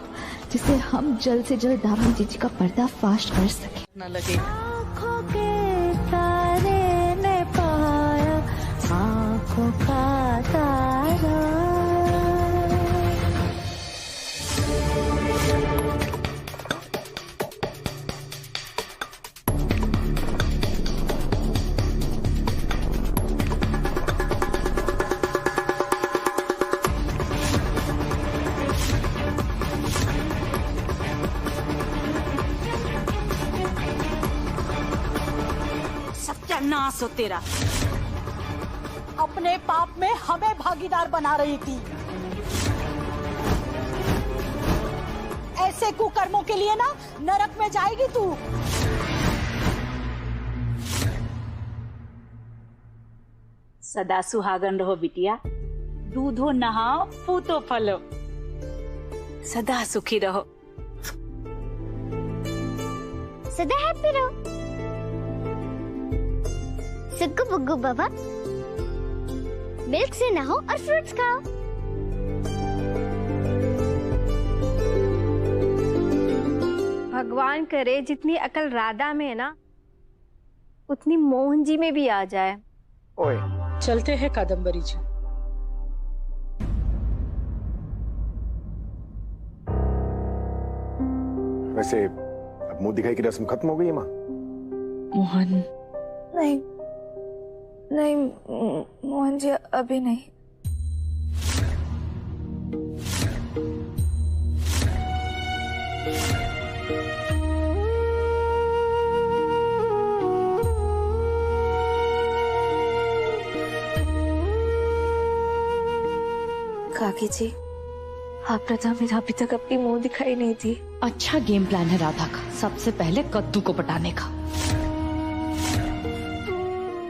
जिससे हम जल्द से जल्द दामिनी जीजी का पर्दाफाश कर सके। न लगे आँखों के तारे ने पाया, आँखों का तारा। नास हो तेरा। अपने पाप में हमें भागीदार बना रही थी। ऐसे कुकर्मों के लिए ना नरक में जाएगी तू। सदा सुहागन रहो बिटिया, दूधो नहाओ पूतो फलो, सदा सुखी रहो। सदा हैप्पी रहो। सुग्गू बुग्गू बाबा, मिल्क से नहाओ और फ्रूट्स खाओ। भगवान करे जितनी अकल राधा में है ना उतनी मोहन जी में भी आ जाए। ओए, चलते हैं कादम्बरी जी। वैसे अब मुंह दिखाई की रस्म खत्म हो गई है माँ? मोहन नहीं, नहीं मोहन जी अभी नहीं। काकी जी, आप राधा मेरा अभी तक अपनी मुंह दिखाई नहीं थी। अच्छा गेम प्लान है राधा का, सबसे पहले कद्दू को पटाने का।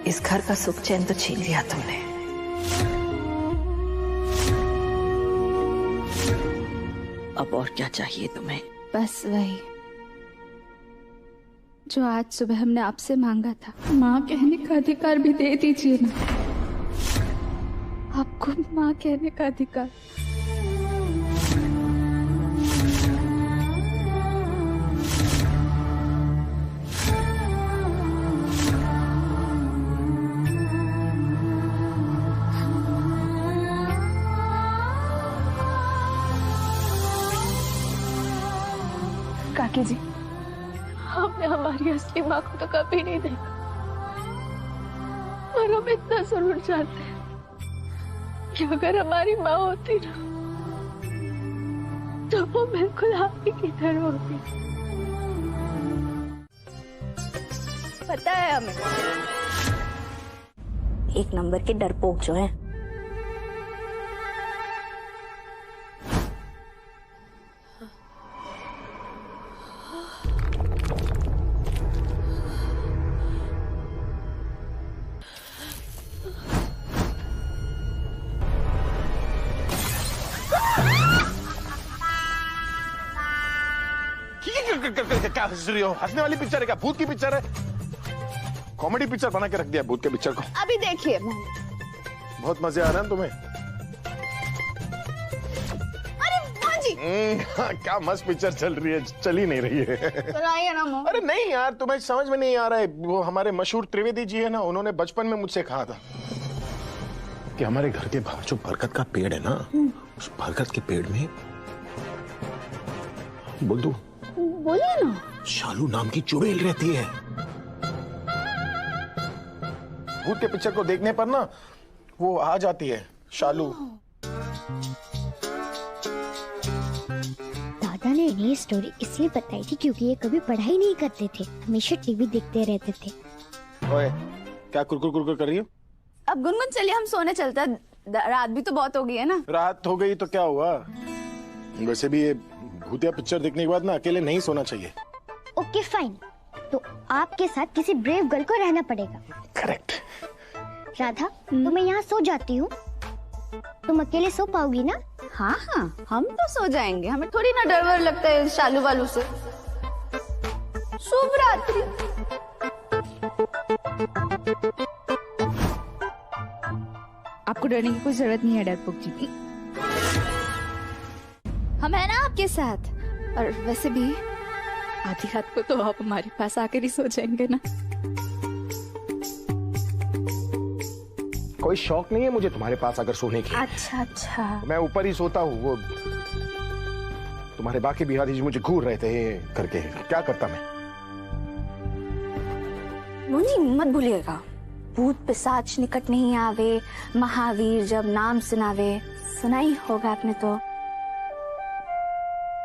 इस घर का सुख चैन तो छीन लिया तुमने। अब और क्या चाहिए तुम्हें? बस वही जो आज सुबह हमने आपसे मांगा था। माँ कहने का अधिकार भी दे दीजिए ना, आपको माँ कहने का अधिकार। काकी जी, हमने हमारी असली माँ को तो कभी नहीं देखा, और हम इतना जरूर चाहते हैं कि अगर हमारी माँ होती ना तो वो बिल्कुल आप ही की तरह होती। पता है हमें, एक नंबर के डरपोक जो है। क्या हंस रही हो? हंसने वाली पिक्चर है क्या? भूत की पिक्चर है? कॉमेडी पिक्चर बना के रख दिया भूत के पिक्चर को। अभी देखिए, बहुत मजे आ रहे हैं तुम्हें। अरे माँ जी, क्या मस्त पिक्चर चल रही है, चल ही नहीं रही है। चलाइए ना मोहन। अरे नहीं यार, तुम्हें समझ में नहीं आ रहा है। वो हमारे मशहूर त्रिवेदी जी है ना, उन्होंने बचपन में मुझसे कहा था कि हमारे घर के बाहर जो बरगद का पेड़ है ना, उस बरगद के पेड़ में बोल दो, बोलिए ना, शालू नाम की चुड़ैल रहती है। भूत के पिक्चर को देखने पर ना वो आ जाती है, शालू। दादा ने इन्हें ये स्टोरी इसलिए बताई थी क्योंकि ये कभी पढ़ाई नहीं करते थे, हमेशा टीवी देखते रहते थे। ओए, क्या कुरकुर कुरकुर कर रही हो? अब गुनगुन चलिए हम सोने चलते हैं, रात भी तो बहुत हो गई है ना। रात हो गई तो क्या हुआ? वैसे भी ये भूतिया पिक्चर देखने के बाद ना अकेले नहीं सोना चाहिए। ओके फाइन, तो आपके साथ किसी ब्रेव गर्ल को रहना पड़ेगा। करेक्ट। राधा, तो मैं यहाँ सो जाती हूँ, तुम अकेले सो पाओगी ना? हाँ हाँ, हम तो सो जाएंगे, हमें थोड़ी ना डर वर लगता है शालू वालू से। शुभ रात्रि। आपको डरने की कोई जरूरत नहीं है डरपोक जी, हम है ना आपके साथ। और वैसे भी आधी रात को तो आप हमारे पास आकर ही सो जाएंगे ना। कोई शौक नहीं है मुझे तुम्हारे पास आकर सोने की। अच्छा अच्छा, मैं ऊपर ही सोता हूँ। वो तुम्हारे बाकी बिहारी जी मुझे घूर रहे थे करके, क्या करता मैं? मुझे मत भूलिएगा, भूत पिशाच निकट नहीं आवे, महावीर जब नाम सुनावे। सुना ही होगा आपने तो,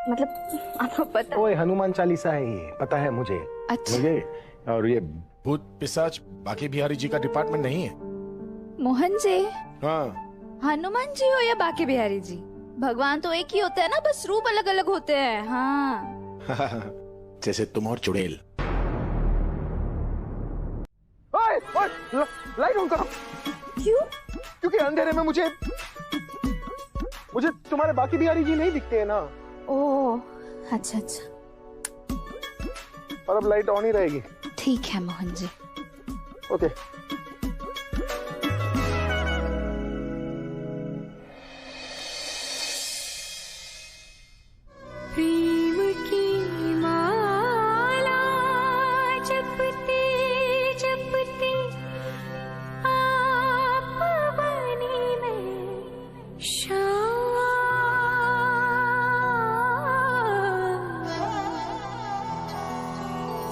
मतलब आपको पता। ओए, हनुमान चालीसा है ये, पता है मुझे। अच्छा। मुझे, और ये भूत पिशाच बाकी बिहारी जी का डिपार्टमेंट नहीं है। मोहन जी, हाँ, हनुमान जी हो या बाकी बिहारी जी, भगवान तो एक ही होते हैं ना, बस रूप अलग अलग होते हैं। हाँ जैसे तुम और चुड़ैल। ओए, ओए, लाइट ऑन करो। क्यों? क्योंकि अंधेरे में मुझे तुम्हारे बाकी बिहारी जी नहीं दिखते हैं ना। ओह, अच्छा अच्छा, और अब लाइट ऑन ही रहेगी। ठीक है मोहन जी। ओके। प्रेम की माला जपते जपते आप बनी मैं शाम,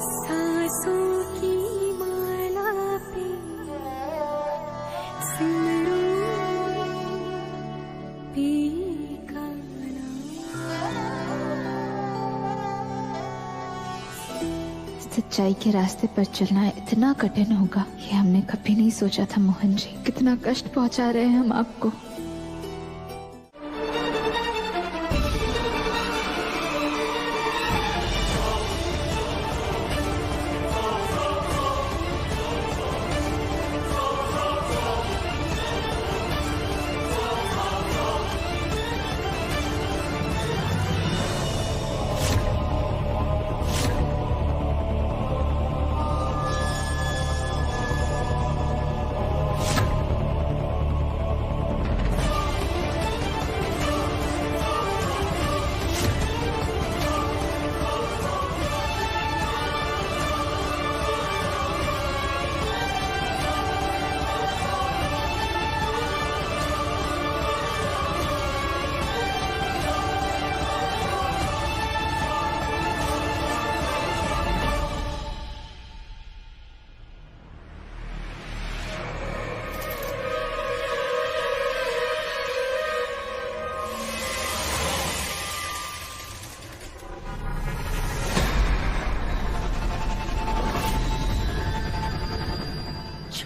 सांसों की माला पे सिमरूं पी का सच्चाई के रास्ते पर चलना इतना कठिन होगा ये हमने कभी नहीं सोचा था मोहन जी। कितना कष्ट पहुंचा रहे हैं हम आपको।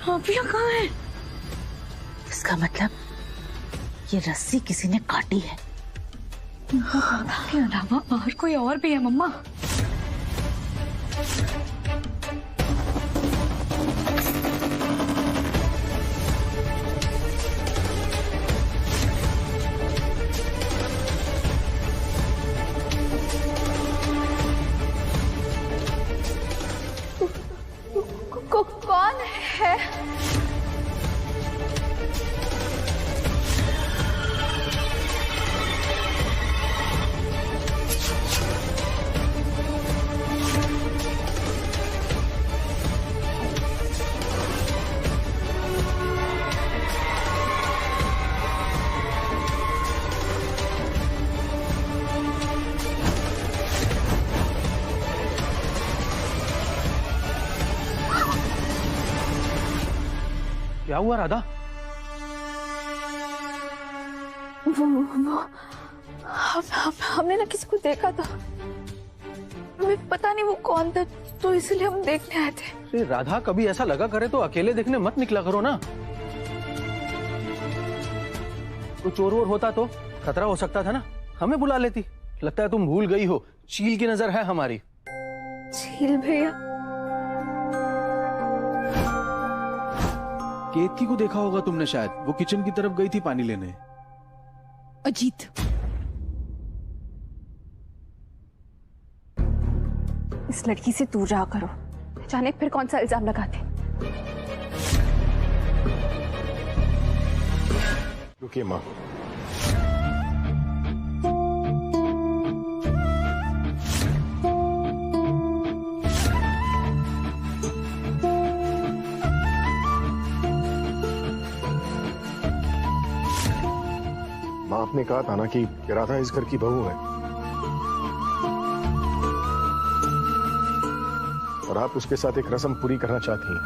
चाबियां कहाँ है? इसका मतलब ये रस्सी किसी ने काटी है। राधा के अलावा बाहर कोई और भी है मम्मा। कौन है? क्या हुआ राधा? हमने ना किसी को देखा था, हमें पता नहीं वो कौन था, तो इसलिए हम देखने आए थे। अरे राधा, कभी ऐसा लगा करे तो अकेले देखने मत निकला करो ना। कोई चोर वोर होता तो खतरा हो सकता था ना, हमें बुला लेती। लगता है तुम भूल गई हो, चील की नजर है हमारी। चील भैया? केतकी को देखा होगा तुमने शायद, वो किचन की तरफ गई थी पानी लेने। अजीत, इस लड़की से दूर रहा करो, जाने फिर कौन सा इल्जाम लगाते। रुकिए माँ, माँ आपने कहा था ना कि राधा इस घर की बहू है, और आप उसके साथ एक रस्म पूरी करना चाहती हैं,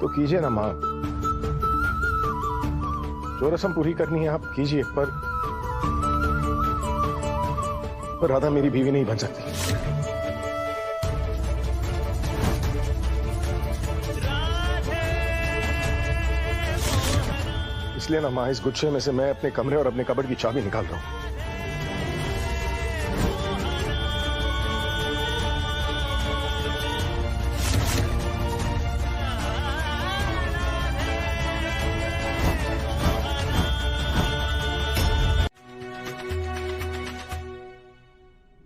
तो कीजिए ना माँ। जो रस्म पूरी करनी है आप कीजिए, पर राधा मेरी बीवी नहीं बन सकती। इसलिए ना माँ, इस गुच्छे में से मैं अपने कमरे और अपने कबर्ड की चाबी निकाल रहा हूं।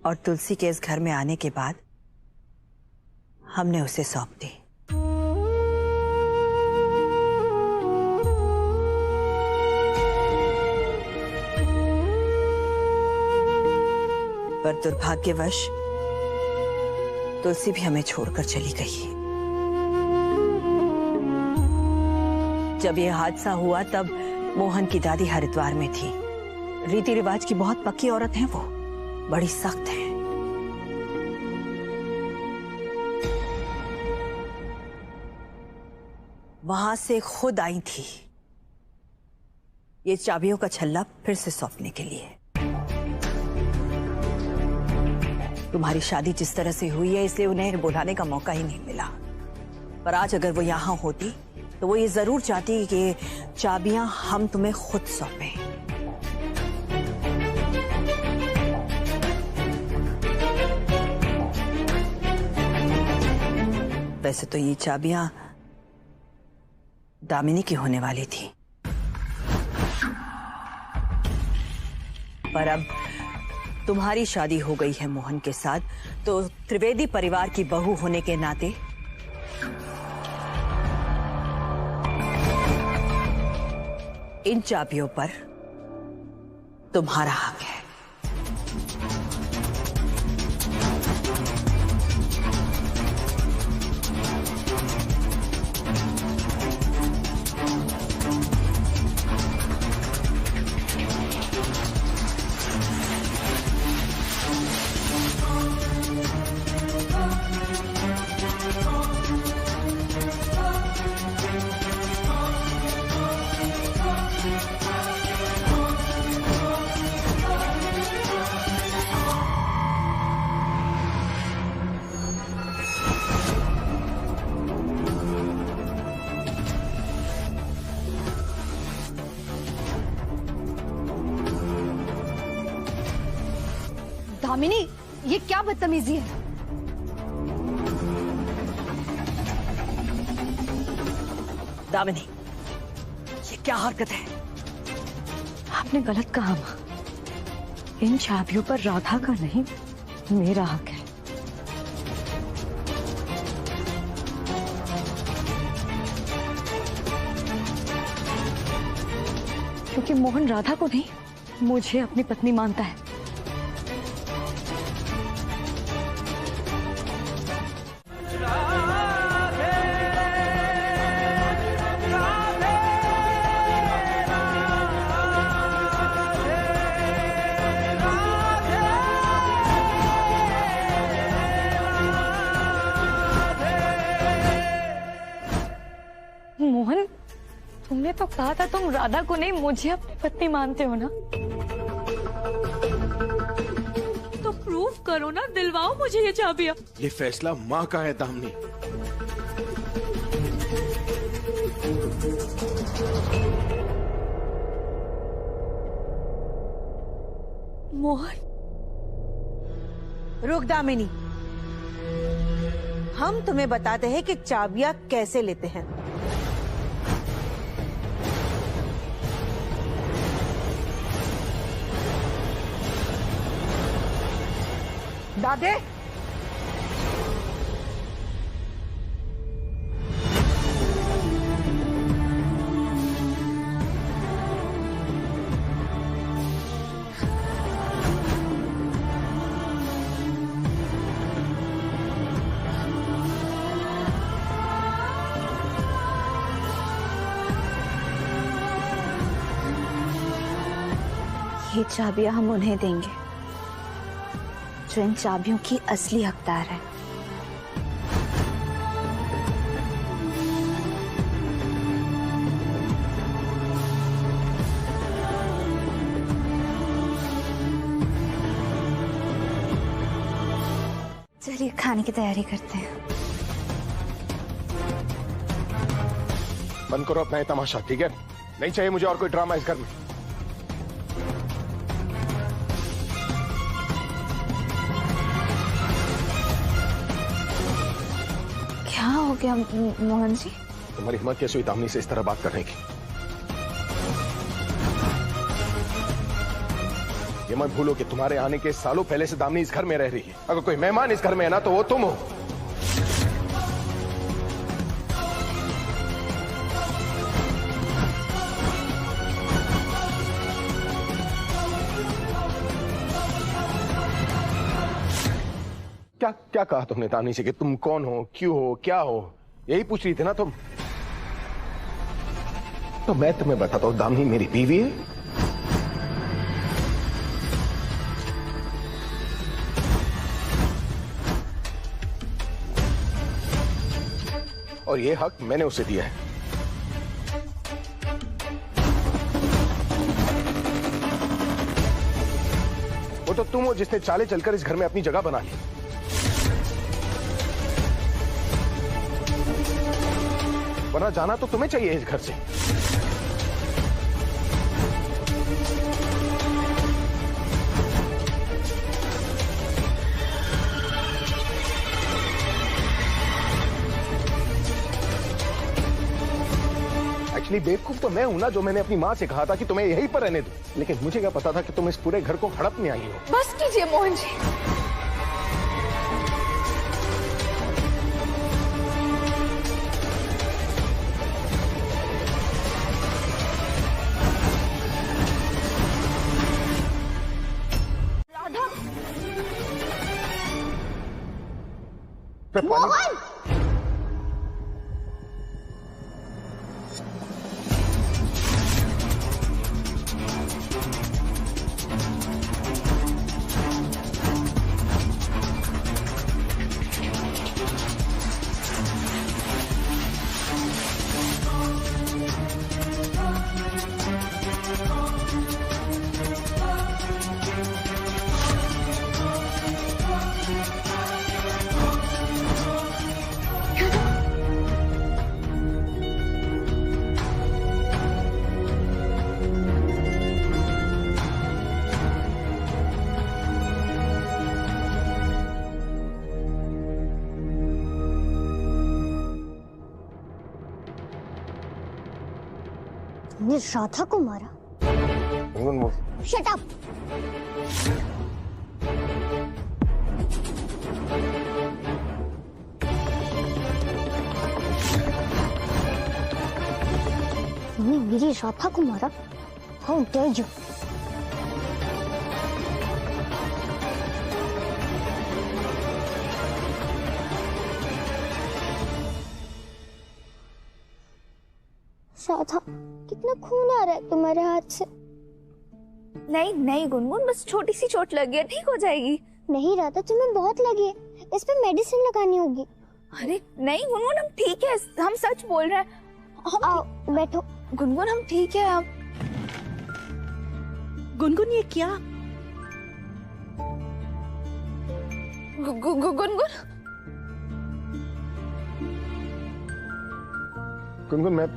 और तुलसी के इस घर में आने के बाद हमने उसे सौंप दी। पर दुर्भाग्यवश तुलसी भी हमें छोड़कर चली गई। जब यह हादसा हुआ तब मोहन की दादी हरिद्वार में थी। रीति रिवाज की बहुत पक्की औरत है वो, बड़ी सख्त है। वहां से खुद आई थी ये चाबियों का छल्ला फिर से सौंपने के लिए। तुम्हारी शादी जिस तरह से हुई है इसलिए उन्हें बुलाने का मौका ही नहीं मिला, पर आज अगर वो यहां होती तो वो ये जरूर चाहती कि चाबियां हम तुम्हें खुद सौंपें। वैसे तो ये चाबियां दामिनी की होने वाली थी, पर अब तुम्हारी शादी हो गई है मोहन के साथ, तो त्रिवेदी परिवार की बहू होने के नाते इन चाबियों पर तुम्हारा हक है। दामिनी, ये क्या बदतमीजी है? दामिनी, ये क्या हरकत है? आपने गलत कहा माँ। इन चाबियों पर राधा का नहीं, मेरा हक है। क्योंकि मोहन राधा को नहीं, मुझे अपनी पत्नी मानता है। मोहन, तुमने तो कहा था तुम राधा को नहीं, मुझे अपनी पत्नी मानते हो ना? तो प्रूफ करो ना, दिलवाओ मुझे ये चाबियां। ये फैसला माँ का है दामिनी। मोहन, रुक दामिनी, हम तुम्हें बताते हैं कि चाबियां कैसे लेते हैं। दादे, ये चाबियां हम उन्हें देंगे जो इन चाबियों की असली हकदार है। चलिए खाने की तैयारी करते हैं। बंद करो अपना ये तमाशा, ठीक है? नहीं चाहिए मुझे और कोई ड्रामा इस घर में। क्या हो गया मोहन जी? तुम्हारी हिम्मत कैसे हुई दामिनी से इस तरह बात करने की? ये मत भूलो कि तुम्हारे आने के सालों पहले से दामिनी इस घर में रह रही है। अगर कोई मेहमान इस घर में है ना, तो वो तुम हो। क्या कहा तुमने दामिनी से कि तुम कौन हो, क्यों हो, क्या हो? यही पूछ रही थी ना तुम? तो मैं तुम्हें बताता हूं, दामिनी मेरी बीवी है। और ये हक मैंने उसे दिया है। वो तो तुम हो जिसने चाले चलकर इस घर में अपनी जगह बना ली। वरना जाना तो तुम्हें चाहिए इस घर से। एक्चुअली बेवकूफ तो मैं हूं ना, जो मैंने अपनी माँ से कहा था कि तुम्हें यहीं पर रहने दो। लेकिन मुझे क्या पता था कि तुम इस पूरे घर को हड़पने आई हो। बस कीजिए मोहन जी। मोहन! तुमने राधा को मारा? Shut up. तुमने मेरी राधा को मारा? How dare you? राधा, कितना खून आ रहा है तुम्हारे हाथ से। नहीं नहीं गुनगुन, बस छोटी सी चोट लगी है, ठीक हो जाएगी। नहीं राधा, तुम्हें बहुत लगी है, इस पे मेडिसिन लगानी होगी। अरे नहीं गुनगुन, हम ठीक है, हम सच बोल रहे हैं। आओ बैठो। गुनगुन हम ठीक है अब। गुनगुन ये क्या? गुनगुन गुनगुन मैं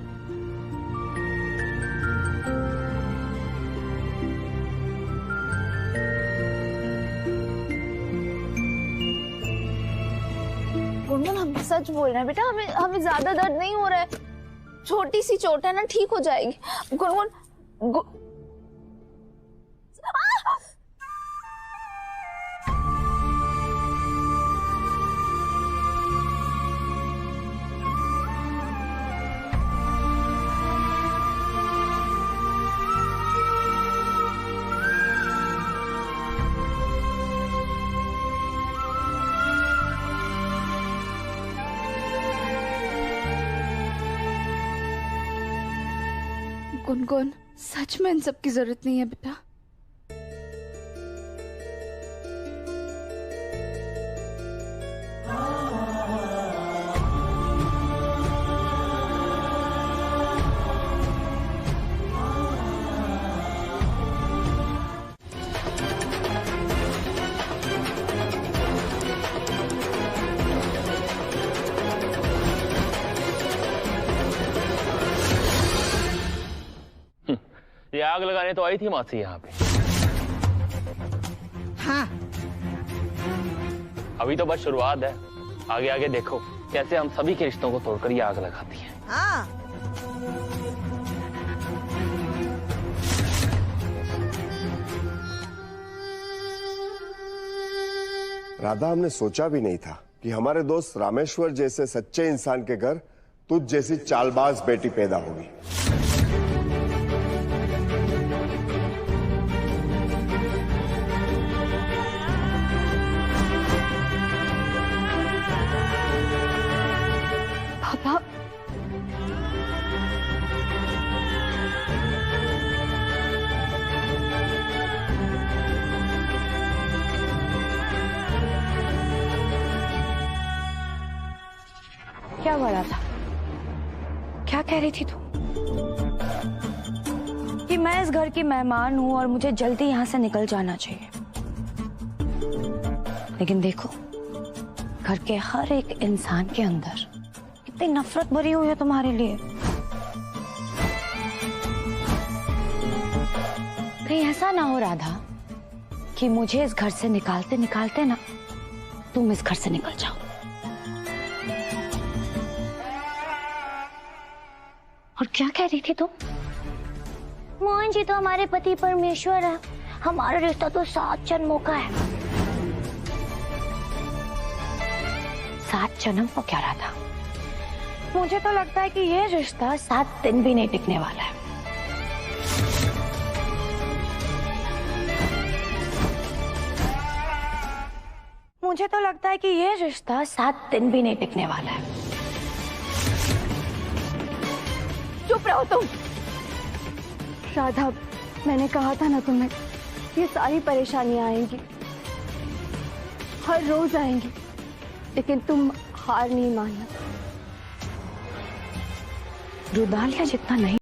गुनगुन हम सच बोल रहे हैं बेटा, हमें ज्यादा दर्द नहीं हो रहा है, छोटी सी चोट है ना, ठीक हो जाएगी। गुनगुन गुनगुन सच में इन सब की जरूरत नहीं है बेटा। ये आग लगाने तो आई थी मासी यहाँ पे। हाँ। अभी तो बस शुरुआत है, आगे आगे देखो कैसे हम सभी के रिश्तों को तोड़कर ये आग लगाती है। हाँ। राधा, हमने सोचा भी नहीं था कि हमारे दोस्त रामेश्वर जैसे सच्चे इंसान के घर तुझ जैसी चालबाज बेटी पैदा होगी। पापा क्या बोला था? क्या कह रही थी तू? कि मैं इस घर की मेहमान हूं और मुझे जल्दी यहां से निकल जाना चाहिए। लेकिन देखो, घर के हर एक इंसान के अंदर कितनी नफरत भरी हुई है तुम्हारे लिए। कहीं ऐसा ना हो राधा कि मुझे इस घर से निकालते निकालते ना तुम इस घर से निकल जाओ। और क्या कह रही थी तुम? मोहन जी तो हमारे पति परमेश्वर है, हमारा रिश्ता तो 7 जन्मों का है। 7 जन्म को क्या रहा था? मुझे तो लगता है कि ये रिश्ता 7 दिन भी नहीं टिकने वाला है। मुझे तो लगता है कि ये रिश्ता 7 दिन भी नहीं टिकने वाला है। चुप रहो तुम। राधा, मैंने कहा था ना तुम्हें, ये सारी परेशानियां आएंगी, हर रोज आएंगी, लेकिन तुम हार नहीं मानना। रुदालिया जितना नहीं